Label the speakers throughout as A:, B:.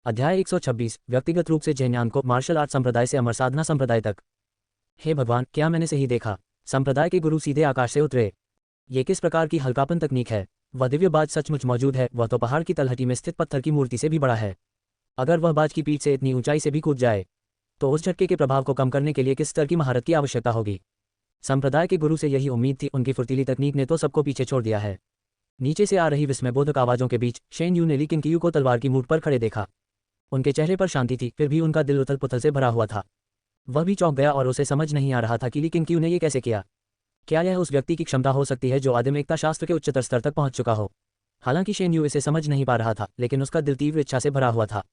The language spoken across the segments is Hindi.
A: अध्याय 126 व्यक्तिगत रूप से जैनयान को मार्शल आर्ट संप्रदाय से अमर साधना संप्रदाय तक। हे भगवान, क्या मैंने सही देखा? संप्रदाय के गुरु सीधे आकाश से उतरे। ये किस प्रकार की हल्कापन तकनीक है? वह दिव्य बाज सचमुच मौजूद है। वह तो पहाड़ की तलहटी में स्थित पत्थर की मूर्ति से भी बड़ा है। अगर वह बाज की पीठ से इतनी ऊंचाई से भी कूद जाए तो उस झटके के प्रभाव को कम करने के लिए किस स्तर की महारत की आवश्यकता होगी? संप्रदाय के गुरु से यही उम्मीद थी। उनकी फुर्तीली तकनीक ने तो सबको पीछे छोड़ दिया है। नीचे से आ रही विस्मयबोधक आवाजों के बीच शेन यू ने ली किंग को तलवार की मूठ पर खड़े देखा। उनके चेहरे पर शांति थी, फिर भी उनका दिल उथल पुथल से भरा हुआ था। वह भी चौंक गया और उसे समझ नहीं आ रहा था कि ली किंग ने ये कैसे किया। क्या यह उस व्यक्ति की क्षमता हो सकती है जो आदिम एकता शास्त्र के उच्चतर स्तर तक पहुंच चुका हो? हालांकि शेन यू इसे समझ नहीं पा रहा था, लेकिन उसका दिल तीव्र इच्छा से भरा हुआ था।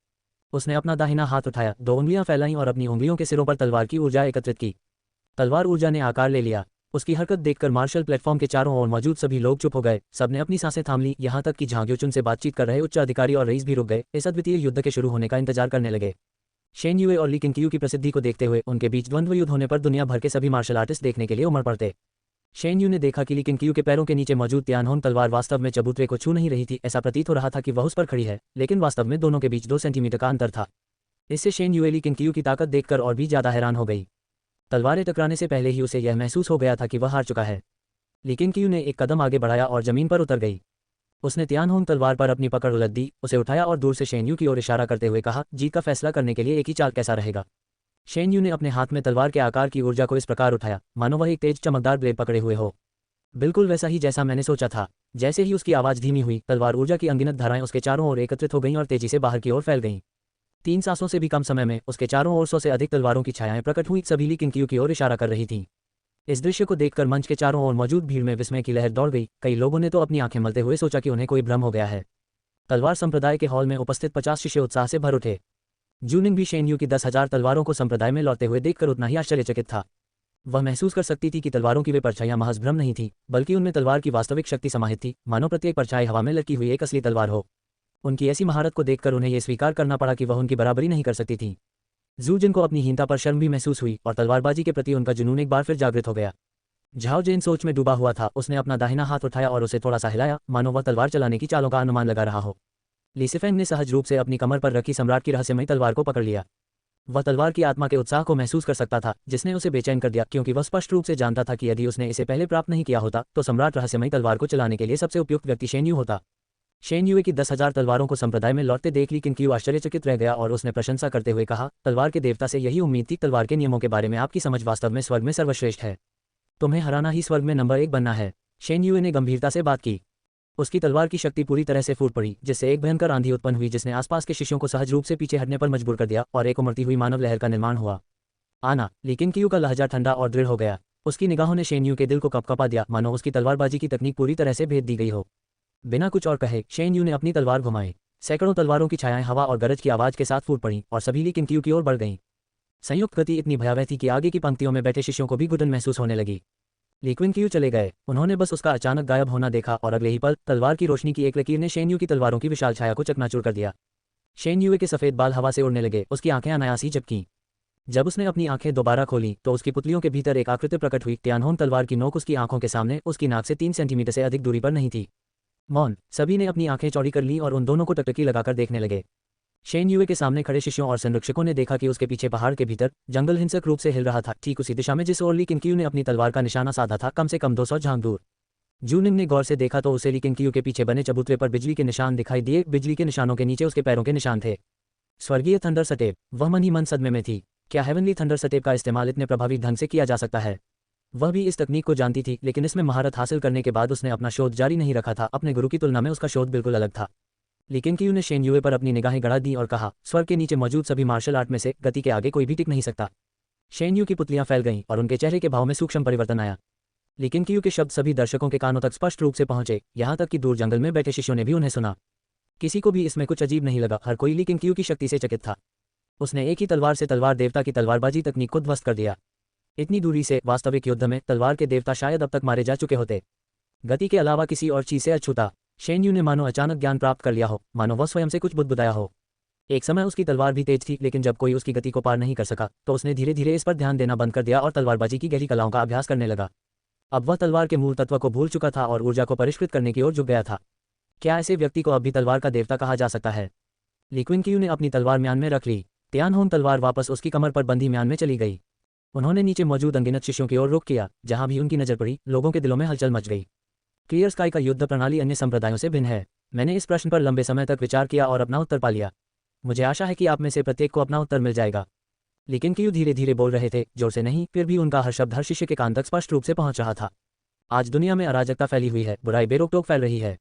A: उसने अपना दाहिना हाथ उठाया, 2 उंगलियां फैलाईं और अपनी उंगलियों के सिरों पर तलवार की ऊर्जा एकत्रित की। तलवार ऊर्जा ने आकार ले लिया। उसकी हरकत देखकर मार्शल प्लेटफॉर्म के चारों ओर मौजूद सभी लोग चुप हो गए। सबने अपनी सांसें थाम ली, यहाँ तक कि झांग्योचुन से बातचीत कर रहे उच्च अधिकारी और रईस भी रुक गए। इस अद्वितीय युद्ध के शुरू होने का इंतजार करने लगे। शेन यूए और ली किंग की प्रसिद्धि को देखते हुए उनके बीच द्वंद्व युद्ध होने पर दुनिया भर के सभी मार्शल आर्टिस्ट देखने के लिए उमड़ पड़ते। शेन यू ने देखा कि ली किंग के पैरों के नीचे मौजूद त्यानहोन तलवार वास्तव में चबूतरे को छू नहीं रही थी। ऐसा प्रतीत हो रहा था कि वह उस पर खड़ी है, लेकिन वास्तव में दोनों के बीच 2 सेंटीमीटर का अंतर था। इससे शेन यूए ली किंग की ताकत देखकर और भी ज्यादा हैरान हो गई। तलवारें टकराने से पहले ही उसे यह महसूस हो गया था कि वह हार चुका है। लेकिन कियू ने एक कदम आगे बढ़ाया और जमीन पर उतर गई। उसने त्यानहोन तलवार पर अपनी पकड़ उलट दी, उसे उठाया और दूर से शेन यू की ओर इशारा करते हुए कहा, जीत का फैसला करने के लिए एक ही चाल कैसा रहेगा? शेन यू ने अपने हाथ में तलवार के आकार की ऊर्जा को इस प्रकार उठाया मानो वह एक तेज चमकदार ब्लेड पकड़े हुए हो। बिल्कुल वैसा ही जैसा मैंने सोचा था। जैसे ही उसकी आवाज धीमी हुई, तलवार ऊर्जा की अनगिनत धाराएं उसके चारों ओर एकत्रित हो गईं और तेजी से बाहर की ओर फैल गईं। 3 सांसों से भी कम समय में उसके चारों ओर 100 से अधिक तलवारों की छायाएं प्रकट हुई, सभी ली किंग की ओर इशारा कर रही थीं। इस दृश्य को देखकर मंच के चारों ओर मौजूद भीड़ में विस्मय की लहर दौड़ गई। कई लोगों ने तो अपनी आंखें मलते हुए सोचा कि उन्हें कोई भ्रम हो गया है। तलवार संप्रदाय के हॉल में उपस्थित 50 शिष्य उत्साह से भर उठे। जूनिंग भी शेन यू की 10,000 तलवारों को संप्रदाय में लौटते हुए देखकर उतना ही आश्चर्यचकित था। वह महसूस कर सकती थी कि तलवारों की वे परछाइयां महज भ्रम नहीं थी, बल्कि उनमें तलवार की वास्तविक शक्ति समाहित थी, मानो प्रत्येक परछाई हवा में लटकी हुई एक असली तलवार हो। उनकी ऐसी महारत को देखकर उन्हें यह स्वीकार करना पड़ा कि वह उनकी बराबरी नहीं कर सकती थी। जू जिन को अपनी हीनता पर शर्म भी महसूस हुई और तलवारबाजी के प्रति उनका जुनून एक बार फिर जागृत हो गया। झाओ जेन सोच में डूबा हुआ था। उसने अपना दाहिना हाथ उठाया और उसे थोड़ा सा हिलाया, मानो वह तलवार चलाने की चालों का अनुमान लगा रहा हो। ली सिफेंग ने सहज रूप से अपनी कमर पर रखी सम्राट की रहस्यमयी तलवार को पकड़ लिया। वह तलवार की आत्मा के उत्साह को महसूस कर सकता था, जिसने उसे बेचैन कर दिया, क्योंकि वह स्पष्ट रूप से जानता था कि यदि उसने इसे पहले प्राप्त नहीं किया होता तो सम्राट रहस्यमयी तलवार को चलाने के लिए सबसे उपयुक्त व्यक्ति शेन यू होता। शेन यूए की 10,000 तलवारों को संप्रदाय में लौटते देख ली किंग आश्चर्यचकित रह गया और उसने प्रशंसा करते हुए कहा, तलवार के देवता से यही उम्मीद थी। तलवार के नियमों के बारे में आपकी समझ वास्तव में स्वर्ग में सर्वश्रेष्ठ है। तुम्हें हराना ही स्वर्ग में नंबर 1 बनना है। शेन यूए ने गंभीरता से बात की। उसकी तलवार की शक्ति पूरी तरह से फूट पड़ी, जिससे एक भयंकर आंधी उत्पन्न हुई जिसने आसपास के शिष्यों को सहज रूप से पीछे हटने पर मजबूर कर दिया और एक उमड़ती हुई मानव लहर का निर्माण हुआ। आना, लेकिन कियू का लहजा ठंडा और दृढ़ हो गया। उसकी निगाहों ने शेन यू के दिल को कपकपा दिया, मानो उसकी तलवारबाजी की तकनीक पूरी तरह से भेद दी गई हो। बिना कुछ और कहे शेन यू ने अपनी तलवार घुमाई। सैकड़ों तलवारों की छायाएं हवा और गरज की आवाज के साथ फूट पड़ीं और सभी ली किंग की ओर बढ़ गईं। संयुक्त गति इतनी भयावह थी कि आगे की पंक्तियों में बैठे शिष्यों को भी घुटन महसूस होने लगी। ली क्विन चले गए। उन्होंने बस उसका अचानक गायब होना देखा और अगले ही पल तलवार की रोशनी की एक लकीर ने शेन यू की तलवारों की विशाल छाया को चकनाचूर कर दिया। शेन यूए के सफेद बाल हवा से उड़ने लगे, उसकी आंखें अनायास ही झपकीं। जब उसने अपनी आंखें दोबारा खोली तो उसकी पुतलियों के भीतर एक आकृति प्रकट हुई। त्यानहोन तलवार की नोक उसकी आंखों के सामने उसकी नाक से 3 सेंटीमीटर से अधिक दूरी पर नहीं थी। मौन, सभी ने अपनी आंखें चौड़ी कर लीं और उन दोनों को टकटकी लगाकर देखने लगे। शेन यूए के सामने खड़े शिष्यों और संरक्षकों ने देखा कि उसके पीछे पहाड़ के भीतर जंगल हिंसक रूप से हिल रहा था, ठीक उसी दिशा में जिस ओर ली किंग ने अपनी तलवार का निशाना साधा था, कम से कम 200 झांग दूर। जूनिंग ने गौर से देखा तो उसे ली किंग के पीछे बने चबूतरे पर बिजली के निशान दिखाई दिए। बिजली के निशानों के नीचे उसके पैरों के निशान थे। स्वर्गीय थंडर सटेप। वह मन ही मन सदमे में थी। क्या हेवनली थंडर सटेप का इस्तेमाल इतने प्रभावी ढंग से किया जा सकता है? वह भी इस तकनीक को जानती थी, लेकिन इसमें महारत हासिल करने के बाद उसने अपना शोध जारी नहीं रखा था। अपने गुरु की तुलना में उसका शोध बिल्कुल अलग था। लेकिन कियू ने शेन यूए पर अपनी निगाहें गड़ा दी और कहा, स्वर्ग के नीचे मौजूद सभी मार्शल आर्ट में से गति के आगे कोई भी टिक नहीं सकता। शेन यू की पुतलियां फैल गईं और उनके चेहरे के भाव में सूक्ष्म परिवर्तन आया। लेकिन कियू के शब्द सभी दर्शकों के कानों तक स्पष्ट रूप से पहुंचे, यहाँ तक कि दूर जंगल में बैठे शिष्यों ने भी उन्हें सुना। किसी को भी इसमें कुछ अजीब नहीं लगा। हर कोई ली किंग की शक्ति से चकित था। उसने एक ही तलवार से तलवार देवता की तलवारबाजी तकनीक को ध्वस्त कर दिया। इतनी दूरी से वास्तविक युद्ध में तलवार के देवता शायद अब तक मारे जा चुके होते। गति के अलावा किसी और चीज से अछूता। शेन यू ने मानो अचानक ज्ञान प्राप्त कर लिया हो, मानो वह स्वयं से कुछ बुदबुदाया हो। एक समय उसकी तलवार भी तेज थी, लेकिन जब कोई उसकी गति को पार नहीं कर सका तो उसने धीरे धीरे इस पर ध्यान देना बंद कर दिया और तलवारबाजी की गहरी कलाओं का अभ्यास करने लगा। अब वह तलवार के मूल तत्व को भूल चुका था और ऊर्जा को परिष्कृत करने की ओर झुक गया था। क्या ऐसे व्यक्ति को अब भी तलवार का देवता कहा जा सकता है? ली क्विनक्यू ने अपनी तलवार म्यान में रख ली। तियानहोन तलवार वापस उसकी कमर पर बंधी म्यान में चली गई। उन्होंने नीचे मौजूद अनगिनत शिष्यों की ओर रुख किया। जहां भी उनकी नजर पड़ी, लोगों के दिलों में हलचल मच गई। क्लियर स्काई का युद्ध प्रणाली अन्य संप्रदायों से भिन्न है। मैंने इस प्रश्न पर लंबे समय तक विचार किया और अपना उत्तर पा लिया। मुझे आशा है कि आप में से प्रत्येक को अपना उत्तर मिल जाएगा। लेकिन क्यू धीरे धीरे बोल रहे थे, जोर से नहीं, फिर भी उनका हर शब्द हर शिष्य के कान तक स्पष्ट रूप से पहुंच रहा था। आज दुनिया में अराजकता फैली हुई है, बुराई बेरोक-टोक फैल रही है।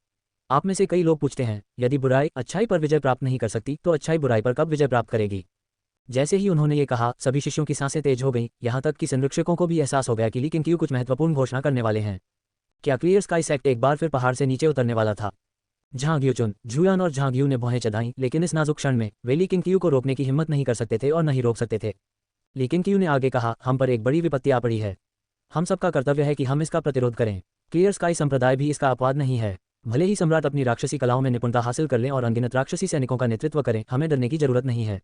A: आप में से कई लोग पूछते हैं, यदि बुराई अच्छाई पर विजय प्राप्त नहीं कर सकती तो अच्छाई बुराई पर कब विजय प्राप्त करेगी। जैसे ही उन्होंने ये कहा, सभी शिष्यों की सांसें तेज हो गईं, यहाँ तक कि संरक्षकों को भी एहसास हो गया कि ली क्विनक्यू कुछ महत्वपूर्ण घोषणा करने वाले हैं। क्या क्लियर स्काई सेक्ट एक बार फिर पहाड़ से नीचे उतरने वाला था? झांग युचुन, झुयान और झांग यू ने भौहें चढ़ाईं, लेकिन इस नाजुक क्षण में वे ली क्विनक्यू को रोकने की हिम्मत नहीं कर सकते थे और न ही रोक सकते थे। ली क्विनक्यू ने आगे कहा, हम पर एक बड़ी विपत्ति आ पड़ी है। हम सबका कर्तव्य है कि हम इसका प्रतिरोध करें। क्लियर स्काई संप्रदाय भी इसका अपवाद नहीं है। भले ही सम्राट अपनी राक्षसी कलाओं में निपुणता हासिल कर लें और अनगिनत राक्षसी सैनिकों का नेतृत्व करें, हमें डरने की जरूरत नहीं है।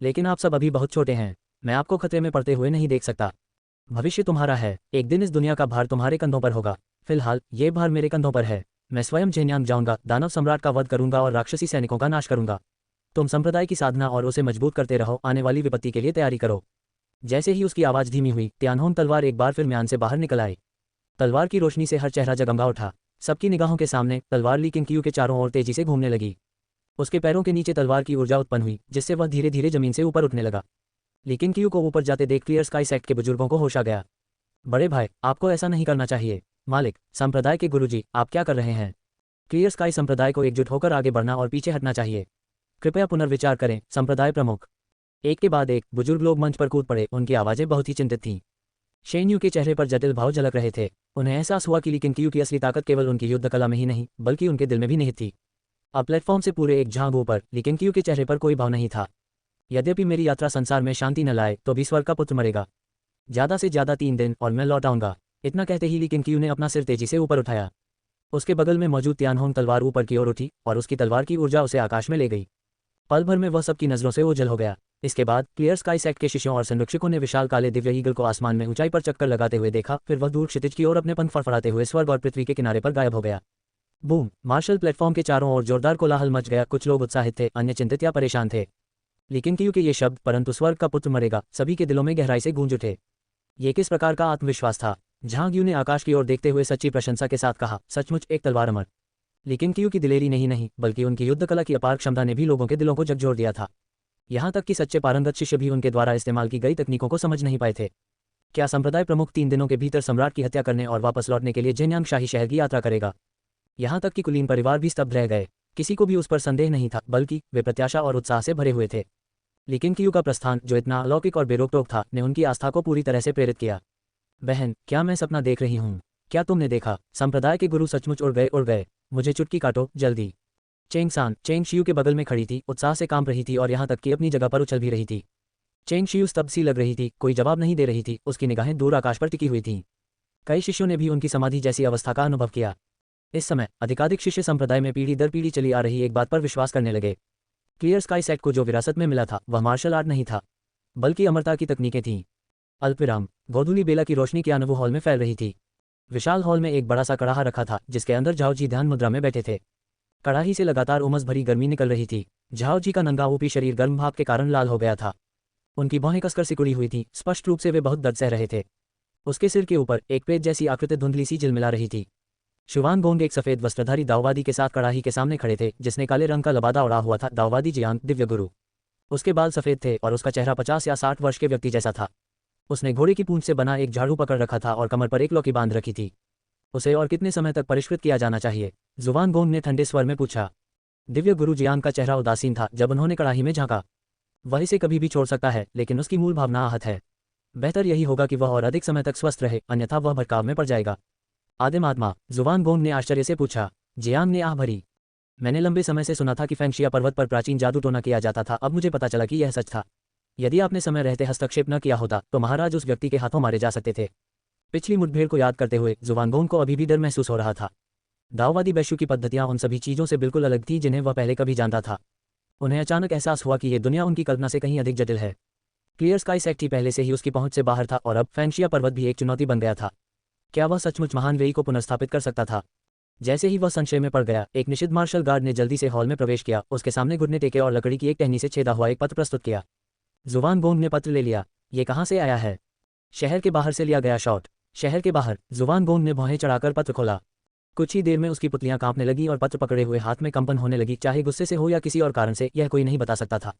A: लेकिन आप सब अभी बहुत छोटे हैं। मैं आपको खतरे में पड़ते हुए नहीं देख सकता। भविष्य तुम्हारा है। एक दिन इस दुनिया का भार तुम्हारे कंधों पर होगा। फिलहाल ये भार मेरे कंधों पर है। मैं स्वयं झेन्यांग जाऊंगा, दानव सम्राट का वध करूंगा और राक्षसी सैनिकों का नाश करूंगा। तुम संप्रदाय की साधना और उसे मजबूत करते रहो, आने वाली विपत्ति के लिए तैयारी करो। जैसे ही उसकी आवाज़ धीमी हुई, तियानहोन तलवार एक बार फिर म्यान से बाहर निकल आई। तलवार की रोशनी से हर चेहरा जगमगा उठा। सबकी निगाहों के सामने तलवार ली क्विनक्यू के चारों ओर तेजी से घूमने लगी। उसके पैरों के नीचे तलवार की ऊर्जा उत्पन्न हुई, जिससे वह धीरे धीरे जमीन से ऊपर उठने लगा। ली क्विनक्यू को ऊपर जाते देख क्लियर स्काई सेक्ट के बुजुर्गों को होश आ गया। बड़े भाई, आपको ऐसा नहीं करना चाहिए। मालिक, संप्रदाय के गुरुजी, आप क्या कर रहे हैं? क्लियर स्काई संप्रदाय को एकजुट होकर आगे बढ़ना और पीछे हटना चाहिए। कृपया पुनर्विचार करें, संप्रदाय प्रमुख। एक के बाद एक बुजुर्ग लोग मंच पर कूद पड़े। उनकी आवाजें बहुत ही चिंतित थीं। शेन्यू के चेहरे पर जटिल भाव झलक रहे थे। उन्हें एहसास हुआ कि ली क्विनक्यू की असली ताकत केवल उनकी युद्ध कला में ही नहीं, बल्कि उनके दिल में भी निहित थी। अब प्लेटफॉर्म से पूरे एक झांग ऊपर ली क्विनक्यू के चेहरे पर कोई भाव नहीं था। यद्यपि मेरी यात्रा संसार में शांति न लाए तो भी स्वर्ग का पुत्र मरेगा। ज्यादा से ज्यादा 3 दिन और मैं लौट आऊंगा। इतना कहते ही ली क्विनक्यू ने अपना सिर तेजी से ऊपर उठाया। उसके बगल में मौजूद तियानहोन तलवार ऊपर की ओर उठी और उसकी तलवार की ऊर्जा उसे आकाश में ले गई। पल भर में वह सबकी नजरों से ओझल हो गया। इसके बाद क्लियर स्काई सेक्ट के शिष्यों और संरक्षकों ने विशाल काले दिव्य ईगल को आसमान में ऊंचाई पर चक्कर लगाते हुए देखा। फिर वह दूर क्षितिज की ओर अपने पंख फड़फड़ाते हुए स्वर्ग और पृथ्वी के किनारे पर गायब हो गया। बूम! मार्शल प्लेटफॉर्म के चारों ओर जोरदार कोलाहल मच गया। कुछ लोग उत्साहित थे, अन्य चिंतित या परेशान थे। लेकिन क्योंकि ये शब्द, परंतु स्वर्ग का पुत्र मरेगा, सभी के दिलों में गहराई से गूंज उठे। ये किस प्रकार का आत्मविश्वास था? झांग यू ने आकाश की ओर देखते हुए सच्ची प्रशंसा के साथ कहा, सचमुच एक तलवार अमर। लेकिन क्यू की दिलेरी नहीं, बल्कि उनकी युद्ध कला की अपार क्षमता ने भी लोगों के दिलों को झकझोर दिया था। यहाँ तक कि सच्चे पारंगत शिष्य भी उनके द्वारा इस्तेमाल की गई तकनीकों को समझ नहीं पाए थे। क्या संप्रदाय प्रमुख 3 दिनों के भीतर सम्राट की हत्या करने और वापस लौटने के लिए झेन्यांग शाही शहर की यात्रा करेगा? यहाँ तक कि कुलीन परिवार भी स्तब्ध रह गए। किसी को भी उस पर संदेह नहीं था, बल्कि वे प्रत्याशा और उत्साह से भरे हुए थे। लेकिन क्यू का प्रस्थान, जो इतना अलौकिक और बेरोक-टोक था, ने उनकी आस्था को पूरी तरह से प्रेरित किया। बहन, क्या मैं सपना देख रही हूँ? क्या तुमने देखा? संप्रदाय के गुरु सचमुच उड़ गए। मुझे चुटकी काटो, जल्दी। चेंग सान, चेंग शियू के बगल में खड़ी थी, उत्साह से कांप रही थी और यहाँ तक कि अपनी जगह पर उछल भी रही थी। चेंग शियू स्तब्ध सी लग रही थी, कोई जवाब नहीं दे रही थी। उसकी निगाहें दूर आकाश पर टिकी हुई थीं। कई शिष्यों ने भी उनकी समाधि जैसी अवस्था का अनुभव किया। इस समय अधिकाधिक शिष्य संप्रदाय में पीढ़ी दर पीढ़ी चली आ रही एक बात पर विश्वास करने लगे। क्लियर स्काई सेक्ट को जो विरासत में मिला था, वह मार्शल आर्ट नहीं था, बल्कि अमरता की तकनीकें थीं। अल्पविराम, गोधूली बेला की रोशनी की अनुभव हॉल में फैल रही थी। विशाल हॉल में एक बड़ा सा कड़ाहा रखा था, जिसके अंदर झाओ जी ध्यान मुद्रा में बैठे थे। कड़ाही से लगातार उमस भरी गर्मी निकल रही थी। झाओ जी का नंगा ऊपरी शरीर गर्म भाप के कारण लाल हो गया था। उनकी भौहें कसकर सिकुड़ी हुई थी, स्पष्ट रूप से वे बहुत दर्द सह रहे थे। उसके सिर के ऊपर एक प्रेत जैसी आकृति धुंधली सी झिलमिला रही थी। शुवान गोंग एक सफेद वस्त्रधारी दाववादी के साथ कड़ाही के सामने खड़े थे, जिसने काले रंग का लबादा ओढ़ा हुआ था। दाववादी जियांग, दिव्य गुरु। उसके बाल सफेद थे और उसका चेहरा 50 या 60 वर्ष के व्यक्ति जैसा था। उसने घोड़े की पूंछ से बना एक झाड़ू पकड़ रखा था और कमर पर एक लौकी बांध रखी थी। उसे और कितने समय तक परिष्कृत किया जाना चाहिए? जुवान गोंग ने ठंडे स्वर में पूछा। दिव्य गुरु जियांग का चेहरा उदासीन था जब उन्होंने कड़ाही में झांका। वह इसे कभी भी छोड़ सकता है, लेकिन उसकी मूल भावना आहत है। बेहतर यही होगा कि वह और अधिक समय तक स्वस्थ रहे, अन्यथा वह भटकाव में पड़ जाएगा। आदिम आत्मा, जुवान गोंग ने आश्चर्य से पूछा। जियांग ने आह भरी। मैंने लंबे समय से सुना था कि फेंगशिया पर्वत पर प्राचीन जादू टोना किया जाता था। अब मुझे पता चला कि यह सच था। यदि आपने समय रहते हस्तक्षेप न किया होता तो महाराज उस व्यक्ति के हाथों मारे जा सकते थे। पिछली मुठभेड़ को याद करते हुए जुवान गोंग को अभी भी डर महसूस हो रहा था। दाववादी बैशु की पद्धतियां उन सभी चीजों से बिल्कुल अलग थीं जिन्हें वह पहले कभी जानता था। उन्हें अचानक एहसास हुआ कि ये दुनिया उनकी कल्पना से कहीं अधिक जटिल है। क्लियर स्काई सेक्ट पहले से ही उसकी पहुंच से बाहर था और अब फेंगशिया पर्वत भी एक चुनौती बन गया था। क्या वह सचमुच महान वेई को पुनर्स्थापित कर सकता था? जैसे ही वह संशय में पड़ गया, एक निषिद्ध मार्शल गार्ड ने जल्दी से हॉल में प्रवेश किया, उसके सामने घुटने टेके और लकड़ी की एक टहनी से छेदा हुआ एक पत्र प्रस्तुत किया। जुबान गोंग ने पत्र ले लिया। ये कहाँ से आया है? शहर के बाहर से लिया गया शॉट। शहर के बाहर? जुबान गोंग ने भौहें चढ़ाकर पत्र खोला। कुछ ही देर में उसकी पुतलियां कांपने लगी और पत्र पकड़े हुए हाथ में कंपन होने लगी, चाहे गुस्से से हो या किसी और कारण से, यह कोई नहीं बता सकता था।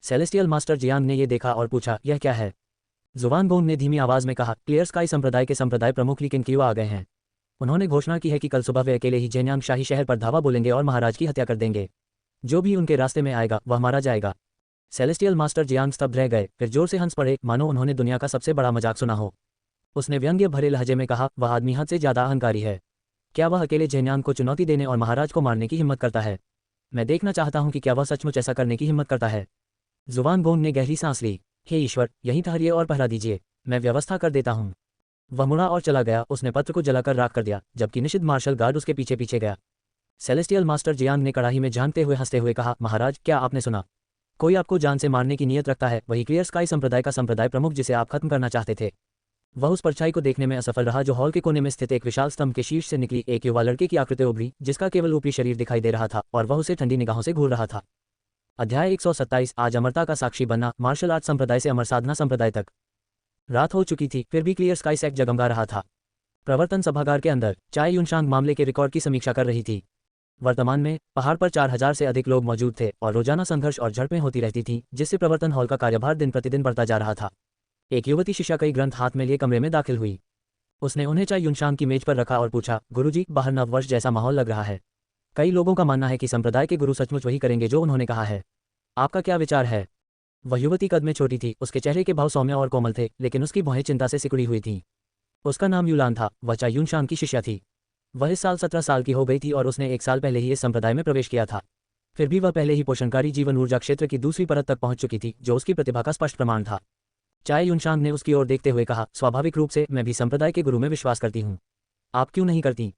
A: सेलेस्टियल मास्टर जियांग ने यह देखा और पूछा, यह क्या है? जुबान गोंग ने धीमी आवाज में कहा, क्लियर स्काई संप्रदाय के संप्रदाय प्रमुख ली किनकियो आ गए हैं। उन्होंने घोषणा की है कि कल सुबह वे अकेले ही जेन्यांग शाही शहर पर धावा बोलेंगे और महाराज की हत्या कर देंगे। जो भी उनके रास्ते में आएगा वह मारा जाएगा। सेलेस्टियल मास्टर जियांग स्तब्ध रह गए, फिर जोर से हंस पड़े, मानो उन्होंने दुनिया का सबसे बड़ा मजाक सुना हो। उसने व्यंग्य भरे लहजे में कहा, वह आदमी हद से ज्यादा अहंकारी है। क्या वह अकेले जेन्यांग को चुनौती देने और महाराज को मारने की हिम्मत करता है? मैं देखना चाहता हूं कि क्या वह सचमुच ऐसा करने की हिम्मत करता है। जुबान गोंग ने गहरी सांस ली। हे ईश्वर, यहीं ठहरिए और पहरा दीजिए, मैं व्यवस्था कर देता हूं। वह मुड़ा और चला गया। उसने पत्र को जलाकर राख कर दिया, जबकि निषिद्ध मार्शल गार्ड उसके पीछे पीछे गया। सेलेस्टियल मास्टर जियांग ने कड़ाही में झांकते हुए हंसते हुए कहा, महाराज, क्या आपने सुना? कोई आपको जान से मारने की नीयत रखता है, वही क्लियर स्काई संप्रदाय का संप्रदाय प्रमुख जिसे आप खत्म करना चाहते थे। वह उस परछाई को देखने में असफल रहा जो हॉल के कोने में स्थित एक विशाल स्तंभ के शीर्ष से निकली एक युवा लड़के की आकृति उभरी, जिसका केवल ऊपरी शरीर दिखाई दे रहा था और वह उसे ठंडी निगाहों से घूर रहा था। अध्याय 127। आज अमरता का साक्षी बनना। मार्शल आर्ट संप्रदाय से अमर साधना संप्रदाय तक। रात हो चुकी थी, फिर भी क्लियर स्काई सेक्ट जगमगा रहा था। प्रवर्तन सभागार के अंदर चाय युनशांग मामले के रिकॉर्ड की समीक्षा कर रही थी। वर्तमान में पहाड़ पर 4000 से अधिक लोग मौजूद थे और रोजाना संघर्ष और झड़पें होती रहती थीं, जिससे प्रवर्तन हॉल का कार्यभार दिन प्रतिदिन बढ़ता जा रहा था। एक युवती शिष्या कई ग्रंथ हाथ में लिए कमरे में दाखिल हुई। उसने उन्हें चाय युनशांग की मेज पर रखा और पूछा, गुरुजी, बाहर नववर्ष जैसा माहौल लग रहा है। कई लोगों का मानना है कि संप्रदाय के गुरु सचमुच वही करेंगे जो उन्होंने कहा है। आपका क्या विचार है? वह युवती कद में छोटी थी, उसके चेहरे के भाव सौम्य और कोमल थे, लेकिन उसकी भौहें चिंता से सिकुड़ी हुई थीं। उसका नाम युलान था। वह चाय युनशांग की शिष्या थी। वह इस साल 17 साल की हो गई थी और उसने 1 साल पहले ही इस संप्रदाय में प्रवेश किया था। फिर भी वह पहले ही पोषणकारी जीवन ऊर्जा क्षेत्र की दूसरी परत तक पहुंच चुकी थी, जो उसकी प्रतिभा का स्पष्ट प्रमाण था। चाय युनशांग ने उसकी ओर देखते हुए कहा, स्वाभाविक रूप से मैं भी संप्रदाय के गुरु में विश्वास करती हूँ। आप क्यों नहीं करती?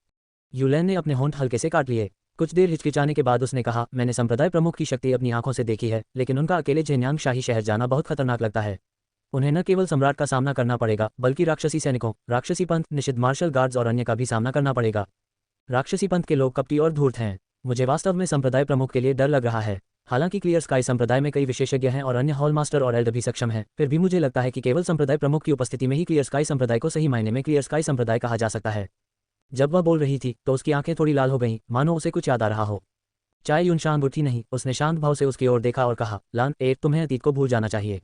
A: युलैन ने अपने होंठ हल्के से काट लिए। कुछ देर हिचकिचाने के बाद उसने कहा, मैंने संप्रदाय प्रमुख की शक्ति अपनी आंखों से देखी है, लेकिन उनका अकेले जेन्यांग शाही शहर जाना बहुत खतरनाक लगता है। उन्हें न केवल सम्राट का सामना करना पड़ेगा, बल्कि राक्षसी सैनिकों, राक्षसी पंथ, निषिद्ध मार्शल गार्ड्स और अन्य का भी सामना करना पड़ेगा। राक्षसी पंथ के लोग कपटी और धूर्त हैं। मुझे वास्तव में संप्रदाय प्रमुख के लिए डर लग रहा है। हालांकि क्लियर स्काई संप्रदाय में कई विशेषज्ञ हैं और अन्य हॉल मास्टर और एल्डर भी सक्षम हैं, फिर भी मुझे लगता है कि केवल संप्रदाय प्रमुख की उपस्थिति में ही क्लियर स्काई संप्रदाय को सही मायने में क्लियर स्काई संप्रदाय कहा जा सकता है। जब वह बोल रही थी तो उसकी आंखें थोड़ी लाल हो गईं, मानो उसे कुछ याद आ रहा हो। चाय युनशांग उठी नहीं। उसने शांत भाव से उसकी ओर देखा और कहा, लान, तुम्हें अतीत को भूल जाना चाहिए।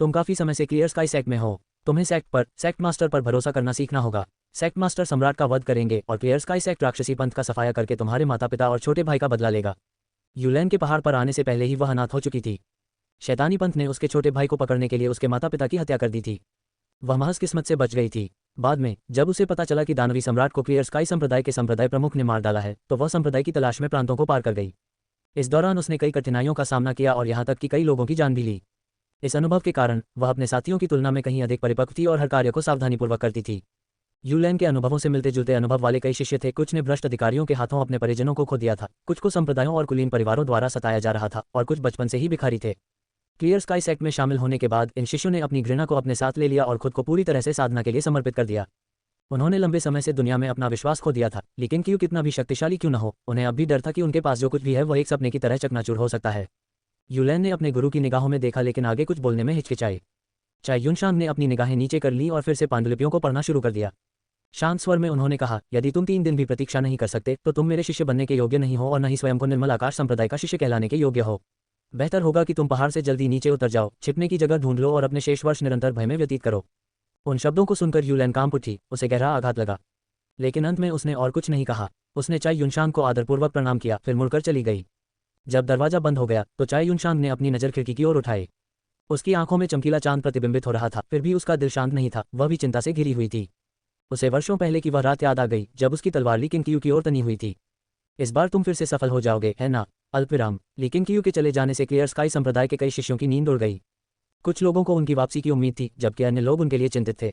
A: तुम काफी समय से क्लियर स्काई सेक्ट में हो। तुम्हें सेक्ट मास्टर पर भरोसा करना सीखना होगा। सेक्ट मास्टर सम्राट का वध करेंगे और क्लियर स्काई सेक्ट राक्षसी पंथ का सफाया करके तुम्हारे माता पिता और छोटे भाई का बदला लेगा। युलैन के पहाड़ पर आने से पहले ही वह अनाथ हो चुकी थी। शैतानी पंथ ने उसके छोटे भाई को पकड़ने के लिए उसके माता पिता की हत्या कर दी थी। वह महज किस्मत से बच गई थी। बाद में जब उसे पता चला कि दानवी सम्राट को क्लियर स्काई संप्रदाय के संप्रदाय प्रमुख ने मार डाला है, तो वह संप्रदाय की तलाश में प्रांतों को पार कर गई। इस दौरान उसने कई कठिनाइयों का सामना किया और यहाँ तक कि कई लोगों की जान भी ली। इस अनुभव के कारण वह अपने साथियों की तुलना में कहीं अधिक परिपक्व थी और हर कार्य को सावधानीपूर्वक करती थी। युलैन के अनुभवों से मिलते जुलते अनुभव वाले कई शिष्य थे। कुछ ने भ्रष्ट अधिकारियों के हाथों अपने परिजनों को खो दिया था, कुछ को संप्रदायों और कुलीन परिवारों द्वारा सताया जा रहा था और कुछ बचपन से ही भिखारी थे। क्लियर स्काई सेक्ट में शामिल होने के बाद इन शिष्यों ने अपनी घृणा को अपने साथ ले लिया और खुद को पूरी तरह से साधना के लिए समर्पित कर दिया। उन्होंने लंबे समय से दुनिया में अपना विश्वास खो दिया था, लेकिन क्यों कितना भी शक्तिशाली क्यों न हो, उन्हें अब भी डर था कि उनके पास जो कुछ भी है वह एक सपने की तरह चकनाचूर हो सकता है। युलैन ने अपने गुरु की निगाहों में देखा, लेकिन आगे कुछ बोलने में हिचकिचाई। चाय युनशांग ने अपनी निगाहें नीचे कर ली और फिर से पांडुलिपियों को पढ़ना शुरू कर दिया। शांत स्वर में उन्होंने कहा, यदि तुम 3 दिन भी प्रतीक्षा नहीं कर सकते तो तुम मेरे शिष्य बनने के योग्य नहीं हो और न ही स्वयं को निर्मल आकाश संप्रदाय का शिष्य कहलाने के योग्य हो। बेहतर होगा कि तुम पहाड़ से जल्दी नीचे उतर जाओ, छिपने की जगह ढूंढ लो और अपने शेष वर्ष निरंतर भय में व्यतीत करो। उन शब्दों को सुनकर युलैन कांप उठी। उसे गहरा आघात लगा, लेकिन अंत में उसने और कुछ नहीं कहा। उसने चाय युनशांग को आदरपूर्वक प्रणाम किया, फिर मुड़कर चली गई। जब दरवाजा बंद हो गया तो चाय युनशांग ने अपनी नजर खिड़की की ओर उठाई। उसकी आंखों में चमकीला चांद प्रतिबिंबित हो रहा था, फिर भी उसका दिल शांत नहीं था। वह भी चिंता से घिरी हुई थी। उसे वर्षों पहले की वह रात याद आ गई जब उसकी तलवार ली किंग कियू की ओर तनी हुई थी। इस बार तुम फिर से सफल हो जाओगे, है ना? अल्पविराम। ली किंग कियू के चले जाने से क्लियर स्काई संप्रदाय के कई शिष्यों की नींद उड़ गई। कुछ लोगों को उनकी वापसी की उम्मीद थी, जबकि अन्य लोग उनके लिए चिंतित थे।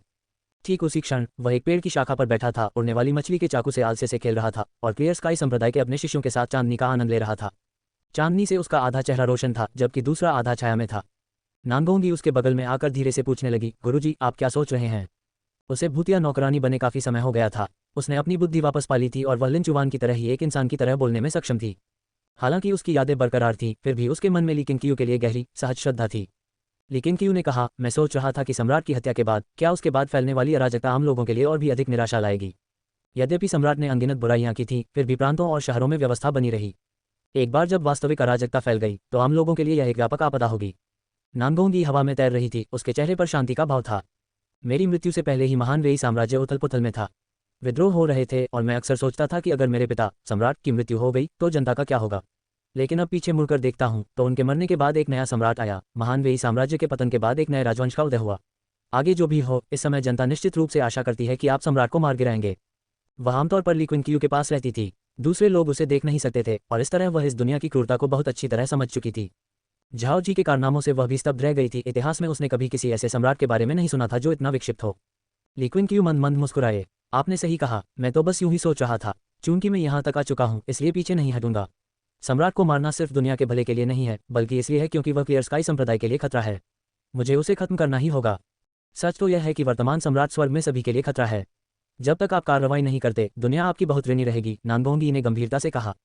A: ठीक उसी क्षण वह एक पेड़ की शाखा पर बैठा था, उड़ने वाली मछली के चाकू से आलसे से खेल रहा था और क्लियर स्काई संप्रदाय के अपने शिष्यों के साथ चांदनी का आनंद ले रहा था। चांदनी से उसका आधा चेहरा रोशन था, जबकि दूसरा आधा छाया में था। नांगोंगी उसके बगल में आकर धीरे से पूछने लगी, गुरुजी, आप क्या सोच रहे हैं? उसे भूतिया नौकरानी बने काफी समय हो गया था। उसने अपनी बुद्धि वापस पा ली थी और वह लिन चुवान की तरह ही एक इंसान की तरह बोलने में सक्षम थी। हालांकि उसकी यादें बरकरार थीं, फिर भी उसके मन में ली किंग के लिए गहरी सहज श्रद्धा थी। लेकिन किंग ने कहा, मैं सोच रहा था कि सम्राट की हत्या के बाद क्या उसके बाद फैलने वाली अराजकता आम लोगों के लिए और भी अधिक निराशा लाएगी। यद्यपि सम्राट ने अनगिनत बुराइयां की थीं, फिर भी प्रांतों और शहरों में व्यवस्था बनी रही। एक बार जब वास्तविक अराजकता फैल गई तो आम लोगों के लिए यह एक व्यापक आपदा होगी। नानगोंगी हवा में तैर रही थी, उसके चेहरे पर शांति का भाव था। मेरी मृत्यु से पहले ही महान वेई साम्राज्य उथल पुथल में था। विद्रोह हो रहे थे और मैं अक्सर सोचता था कि अगर मेरे पिता सम्राट की मृत्यु हो गई तो जनता का क्या होगा। लेकिन अब पीछे मुड़कर देखता हूं तो उनके मरने के बाद एक नया सम्राट आया। महान वेई साम्राज्य के पतन के बाद एक नए राजवंश का उदय हुआ। आगे जो भी हो, इस समय जनता निश्चित रूप से आशा करती है कि आप सम्राट को मार गिराएंगे। वह आमतौर पर ली क्विन के पास रहती थी। दूसरे लोग उसे देख नहीं सकते थे और इस तरह वह इस दुनिया की क्रूरता को बहुत अच्छी तरह समझ चुकी थी। झाओ जी के कारनामों से वह भी स्तब्ध रह गई थी। इतिहास में उसने कभी किसी ऐसे सम्राट के बारे में नहीं सुना था जो इतना विक्षिप्त हो। ली क्विन मंद मंद मुस्कुराए। आपने सही कहा, मैं तो बस यूं ही सोच रहा था। चूंकि मैं यहाँ तक आ चुका हूँ, इसलिए पीछे नहीं हटूंगा। सम्राट को मारना सिर्फ दुनिया के भले के लिए नहीं है, बल्कि इसलिए है क्योंकि वह क्लियर स्काई संप्रदाय के लिए खतरा है। मुझे उसे खत्म करना ही होगा। सच तो यह है कि वर्तमान सम्राट स्वर्ग में सभी के लिए खतरा है। जब तक आप कार्रवाई नहीं करते, दुनिया आपकी बहुत ऋणी रहेगी, नानगोंगी ने गंभीरता से कहा।